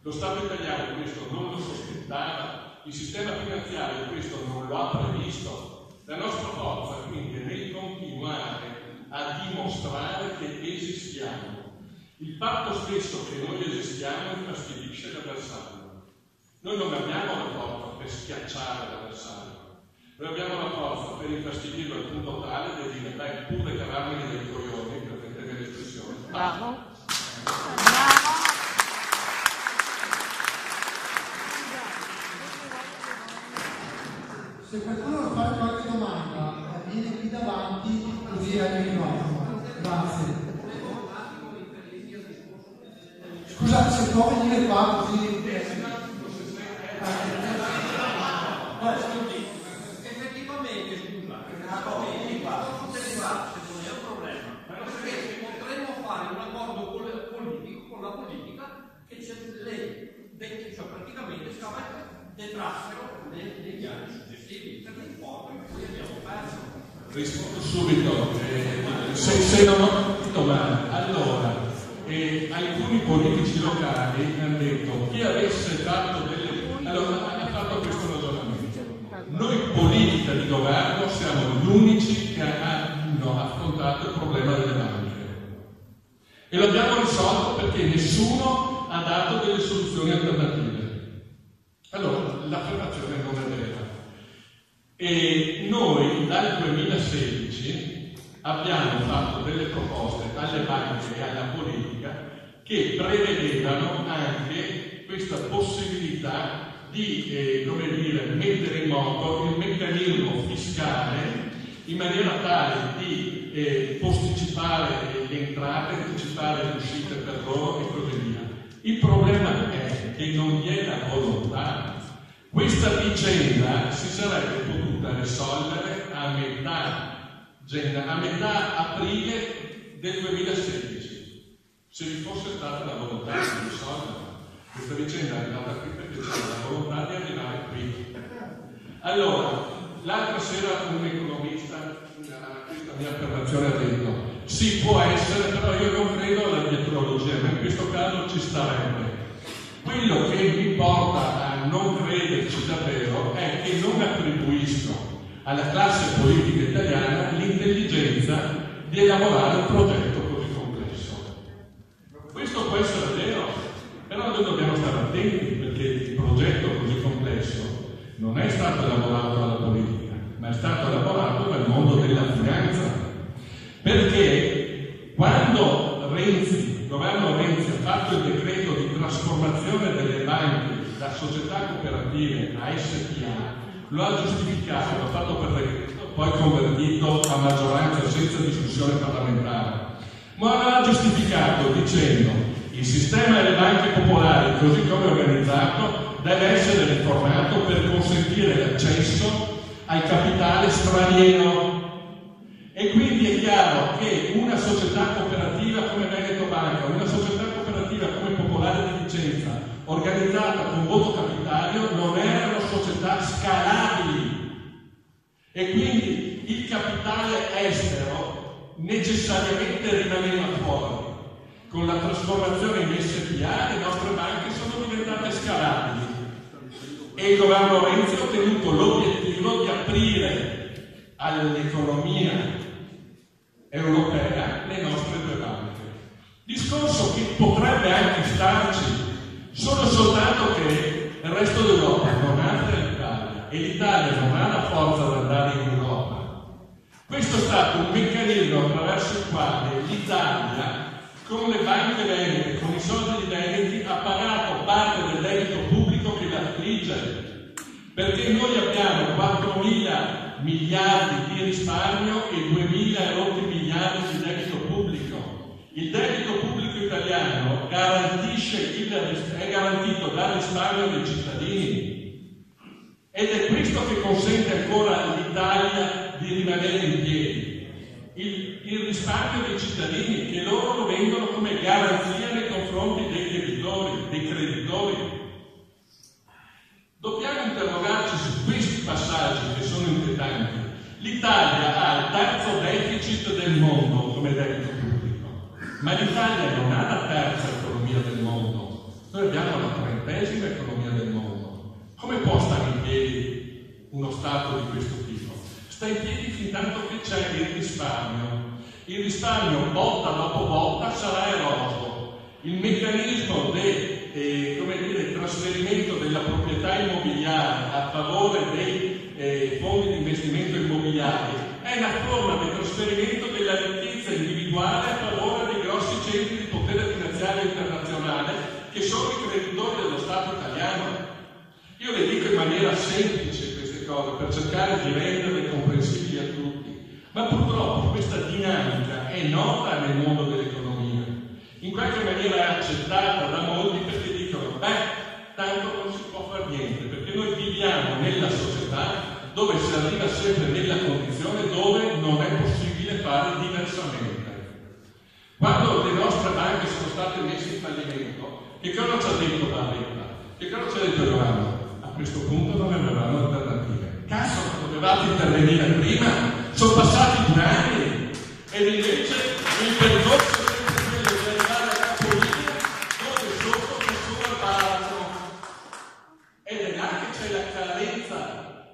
Lo Stato italiano questo non lo sospettava, il sistema finanziario questo non lo ha previsto. La nostra forza quindi è nel continuare a dimostrare che esistiamo. Il fatto stesso che noi esistiamo infastidisce l'avversario. Noi non abbiamo la forza per schiacciare l'avversario, noi abbiamo la forza per infastidirlo al punto tale da dire beh, pur le caramelle dei coglioni, per mettere l'espressione. Bravo. Se qualcuno vuole fare qualche domanda, viene qui davanti così hai il microfono. Grazie. Scusate, se può venire qua così. Effettivamente, scusa, tutte le parti non è un problema, perché potremmo fare un accordo politico con la politica che c'è cioè praticamente stava detrassero negli anni successivi, perché il poco in cui abbiamo perso. Rispondo subito, se non ho capito male. Allora, alcuni politici locali hanno detto chi avesse fatto ha fatto questo ragionamento. Noi politica di governo siamo gli unici che hanno affrontato il problema delle banche. E lo abbiamo risolto perché nessuno ha dato delle soluzioni alternative. Allora, l'affermazione non è vera. E noi dal 2016 abbiamo fatto delle proposte alle banche e alla politica che prevedevano anche questa possibilità di mettere in moto il meccanismo fiscale in maniera tale di posticipare le entrate, anticipare le uscite per loro e così via. Il problema è che non vi è la volontà. Questa vicenda si sarebbe potuta risolvere a metà aprile del 2016, se vi fosse stata la volontà di risolverla. Questa vicenda è arrivata qui perché c'era la volontà di arrivare qui. Allora, l'altra sera un economista a questa mia affermazione ha detto sì, può essere, però io non credo alla dietrologia, ma in questo caso ci starebbe. Quello che mi porta a non crederci davvero è che non attribuisco alla classe politica italiana l'intelligenza di elaborare un progetto così complesso. Questo può essere vero, però noi dobbiamo stare attenti perché il progetto così complesso non è stato elaborato dalla politica, ma è stato elaborato dal mondo della finanza. Perché quando il governo Renzi ha fatto il decreto di trasformazione delle banche da società cooperative a SPA, lo ha giustificato, l'ha fatto per decreto, poi convertito a maggioranza senza discussione parlamentare, ma lo ha giustificato dicendo il sistema delle banche popolari, così come organizzato, deve essere riformato per consentire l'accesso al capitale straniero. E quindi è chiaro che una società cooperativa come Veneto Banca, una società cooperativa come Popolare di beneficenza organizzata con voto capitario non erano società scalabili e quindi il capitale estero necessariamente rimaneva fuori. Con la trasformazione in SpA le nostre banche sono diventate scalabili e il governo Renzi ha ottenuto l'obiettivo di aprire all'economia europea le nostre due banche. Discorso che potrebbe anche starci, solo soltanto che il resto d'Europa non apre all'Italia e l'Italia non ha la forza di andare in Europa. Questo è stato un meccanismo attraverso il quale l'Italia, con le banche venete, con i soldi veneti, ha pagato parte del debito pubblico che l'affligge, perché noi abbiamo 4.000 miliardi di risparmio e 2.000 miliardi di debito pubblico. Il debito pubblico italiano è garantito dal risparmio dei cittadini ed è questo che consente ancora all'Italia di rimanere in piedi. Il risparmio dei cittadini, che loro lo vendono come garanzia nei confronti dei creditori. Dobbiamo interrogarci su questi passaggi che sono inquietanti. L'Italia ha il terzo deficit del mondo come debito pubblico, ma l'Italia non ha la terza economia del mondo. Noi abbiamo la 30ª economia del mondo. Come può stare in piedi uno Stato di questo tipo? Sta in piedi fin tanto che c'è il risparmio. Il risparmio volta dopo volta sarà eroso. Il meccanismo del trasferimento della proprietà immobiliare a favore dei fondi di investimento immobiliari è una forma di trasferimento della ricchezza individuale a favore dei grossi centri di potere finanziario internazionale che sono i creditori dello Stato italiano. Io le dico in maniera semplice queste cose per cercare di renderle comprensibili a tutti, ma purtroppo questa dinamica è nota nel mondo dell'economia, in qualche maniera è accettata da molti perché dicono tanto non si può fare niente, perché noi viviamo nella società dove si arriva sempre nella condizione dove non è possibile fare diversamente. Quando le nostre banche sono state messe in fallimento, che cosa ci ha detto la Lega? Che cosa ci ha detto Giovanni? A questo punto non avevamo alternative. Cazzo, dovevate intervenire prima, sono passati 2 anni ed invece il percorso è quello di arrivare a capolinea dove sotto nessuno al palazzo. Ed è là che c'è la carenza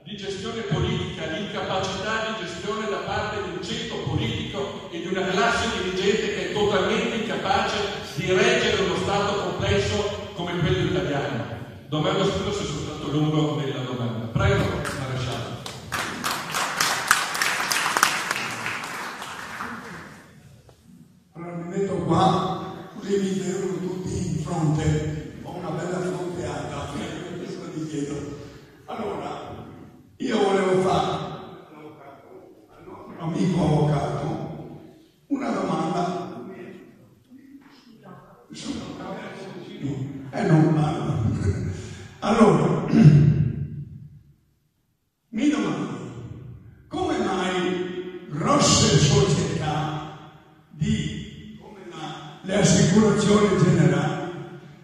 di gestione politica, l'incapacità di gestione da parte di un ceto politico e di una classe dirigente che è totalmente incapace di reggere uno Stato complesso come quello italiano. Domanda scusa se sono stato lungo nella domanda. Prego, maresciallo. Allora mi metto qua, così mi vedono tutti in fronte. Ho una bella fronte alta, questo vi chiedo. Allora, io volevo fare al nostro amico avvocato una domanda. Non parlo. Allora, mi domando, come mai grosse società come le assicurazioni generali,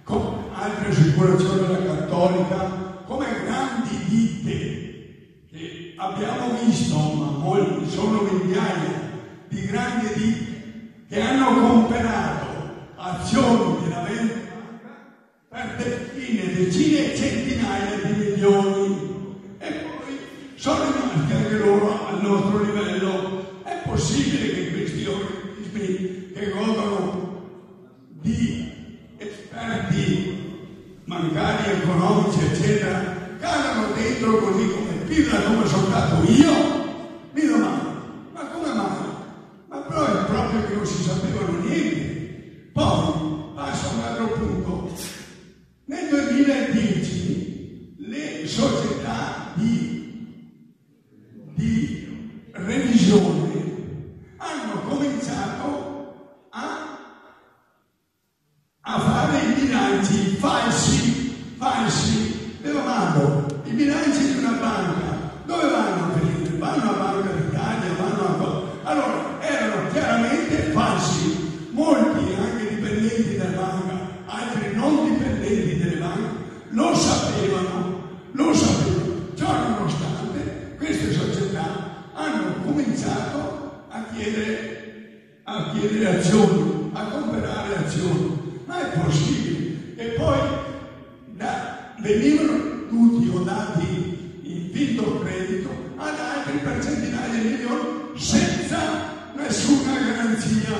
come altre assicurazioni della Cattolica, come grandi ditte che abbiamo visto, ma molti sono migliaia di grandi ditte che hanno comprato azioni della vendita per decine e centinaia di milioni e poi sono rimasti anche loro al nostro livello. È possibile che questi organismi che godono di esperti bancari, economici, eccetera, cadano dentro così come pirla come sono stato io? Mi domando, ma come mai? Ma però è proprio che non si sapevano niente. Poi passo a un altro punto. Nel 2010 le società di revisione hanno cominciato a fare i bilanci falsi. Mi domando, i bilanci di una banca dove vanno a finire? Vanno a Banca d'Italia, allora erano chiaramente falsi. Molti anche dipendenti della banca, altri non dipendenti lo sapevano. Ciò nonostante, queste società hanno cominciato a chiedere azioni, a comprare azioni. Ma è possibile? E poi venivano tutti o dati in vinto credito ad altri per centinaia di milioni senza nessuna garanzia.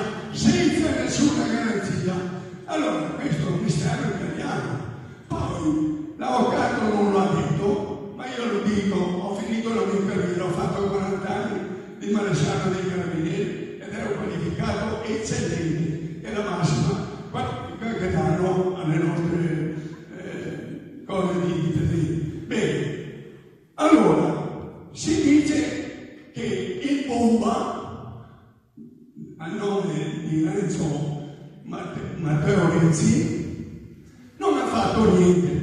Allora, questo è un mistero italiano. Poi l'avvocato non lo ha detto, ma io lo dico, ho finito la mia carriera, ho fatto 40 anni di maresciallo dei carabinieri ed ero qualificato eccellente, è la massima qualifica che danno alle nostre cose di difesa. Bene, allora si dice che il bomba, a nome di Renzo Matteo Renzi, non ha fatto niente.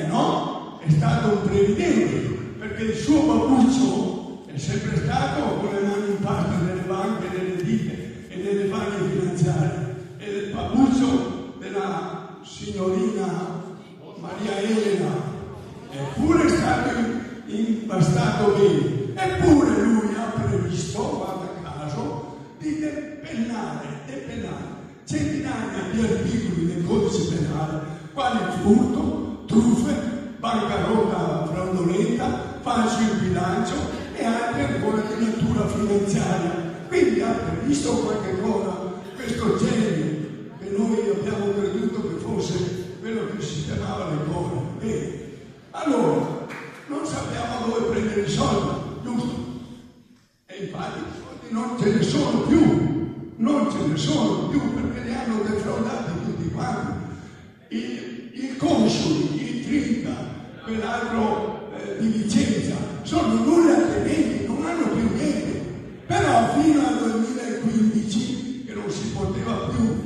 No, è stato un previdente, perché il suo babbuccio è sempre stato con le mani in pasta nelle banche, nelle ditte e nelle banche finanziarie. E il babbuccio della signorina Maria Elena è pure stato impastato bene. Eppure lui ha previsto, guarda caso, di depennare centinaia di articoli del codice penale, quali furto, truffe, bancarotta fraudolenta, falso in bilancio e altri ancora di natura finanziaria. Quindi ha previsto qualche cosa, questo genio che noi abbiamo creduto che fosse quello che sistemava le cose. Bene, allora non sappiamo dove prendere i soldi, giusto? E infatti i soldi non ce ne sono più perché li hanno defraudati tutti quanti. Il Consoli, il Trinca, quell'altro di Vicenza, sono nulla tenenti, non hanno più niente. Però fino al 2015, che non si poteva più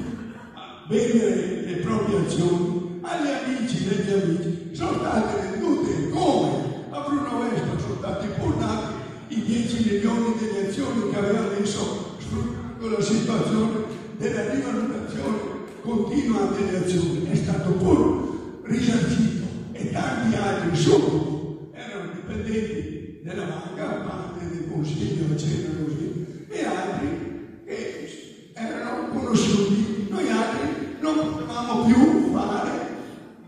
vendere le proprie azioni, agli amici degli amici sono state vendute come? A Bruno Vespa sono stati portati i 10 milioni delle azioni che aveva messo sfruttando la situazione della rivalutazione continua delle azioni. È stato pure risarcito e tanti altri subito erano dipendenti della banca, parte del consiglio, eccetera, così, e altri che erano conosciuti. Noi altri non potevamo più fare,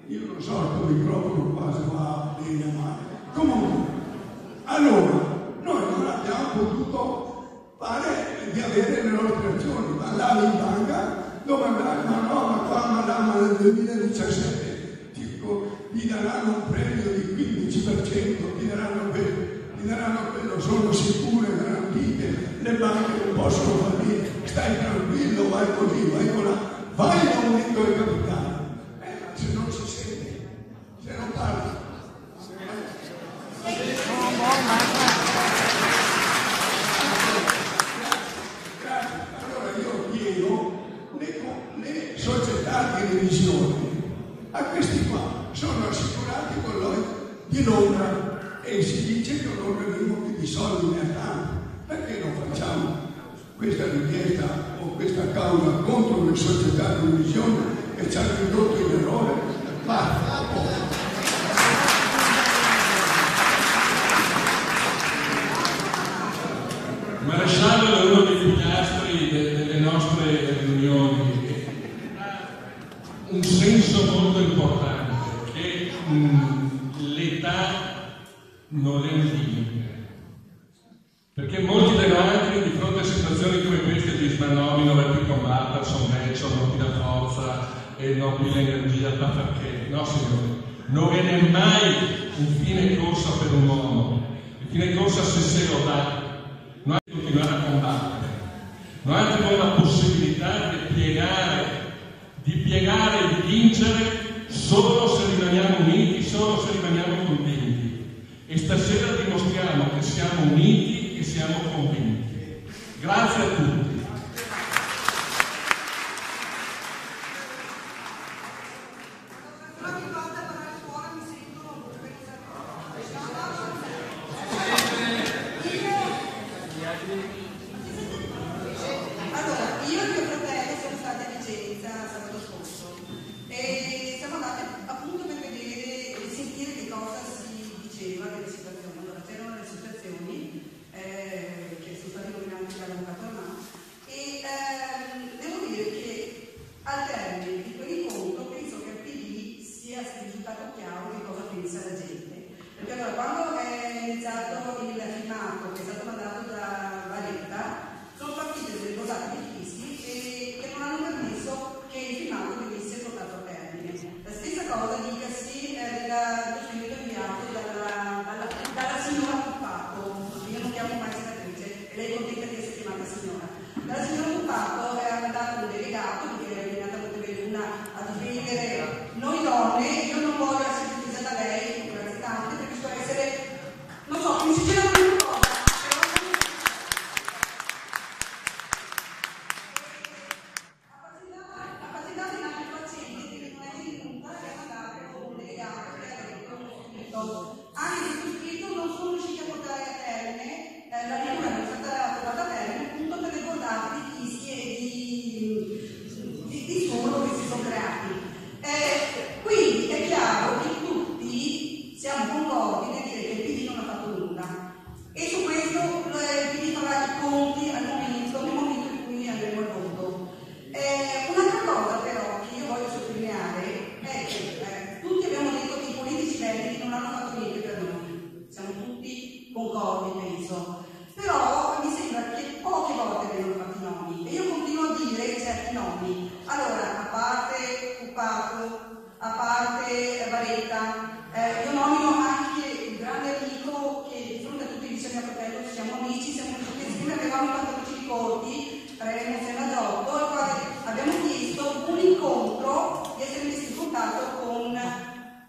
io non so, il microfono qua se va bene o male. Comunque, allora, noi non abbiamo potuto fare di avere le nostre azioni, ma andavi in banca dove ma nel 2017 gli daranno un premio di 15%, gli daranno quello, sono sicure, garantite, le banche non possono fallire, stai tranquillo, vai così, vai con là, vai in aumento del capitale. Ma se non si sente, se non parli. Allora io chiedo le società di revisione a questi qua sono assicurati con l'OI di Londra e si dice che è un organismo che di soldi ne ha tanti. Perché non facciamo questa richiesta o questa causa contro le società di revisione che ci hanno ridotto in errore? Maresciallo è uno dei pilastri delle nostre riunioni, ha un senso molto importante, che l'età non è un limite, perché molti dei nostri di fronte a situazioni come queste di sbanomi, non è più combattere, sono vecchio, non ti dà forza e non più l'energia, ma perché? No signore, non viene mai un fine corsa per un uomo, il fine corsa se lo dà. Noi dobbiamo continuare a combattere, noi abbiamo la possibilità di piegare e di vincere solo se rimaniamo uniti, solo se rimaniamo convinti. E stasera dimostriamo che siamo uniti e siamo convinti. Grazie a tutti. cosa dicasi dello spirito inviato dalla signora Puppato. Io non chiamo mai senatrice e lei è contenta di essere chiamata signora. Dalla signora Puppato è mandato un delegato, perché è venuta molto bene una a difendere noi donne. Io non voglio essere difesa da lei, grazie tante, perché so essere, non so, mi si gira una cosa. Anche questo scritto non sono riusciti a portare a termine, la lettura non è stata portata a termine appunto per le cordate di fischi e di solo che si sono creati. Quindi è chiaro che tutti siamo concordi nel dire che il PD non ha fatto nulla e su questo il PD farà i conti nel momento in cui andremo al voto. Un'altra cosa però che io voglio sottolineare è che tutti abbiamo detto che i politici veneti non hanno fatto niente per noi, siamo tutti concordi penso, però mi sembra che poche volte vengono fatti i nomi e io continuo a dire certi nomi. Allora, a parte Puppato, a parte Baretta, io nomino anche il grande amico che di fronte a tutti dice mio fratello, siamo amici, siamo tutti insieme, avevamo i 14 corti, Remo Senadotto, al quale abbiamo chiesto un incontro di essere messi in contatto con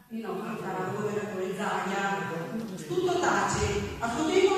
il nostro caro governatore Zaia. Tutto tace. A suo tempo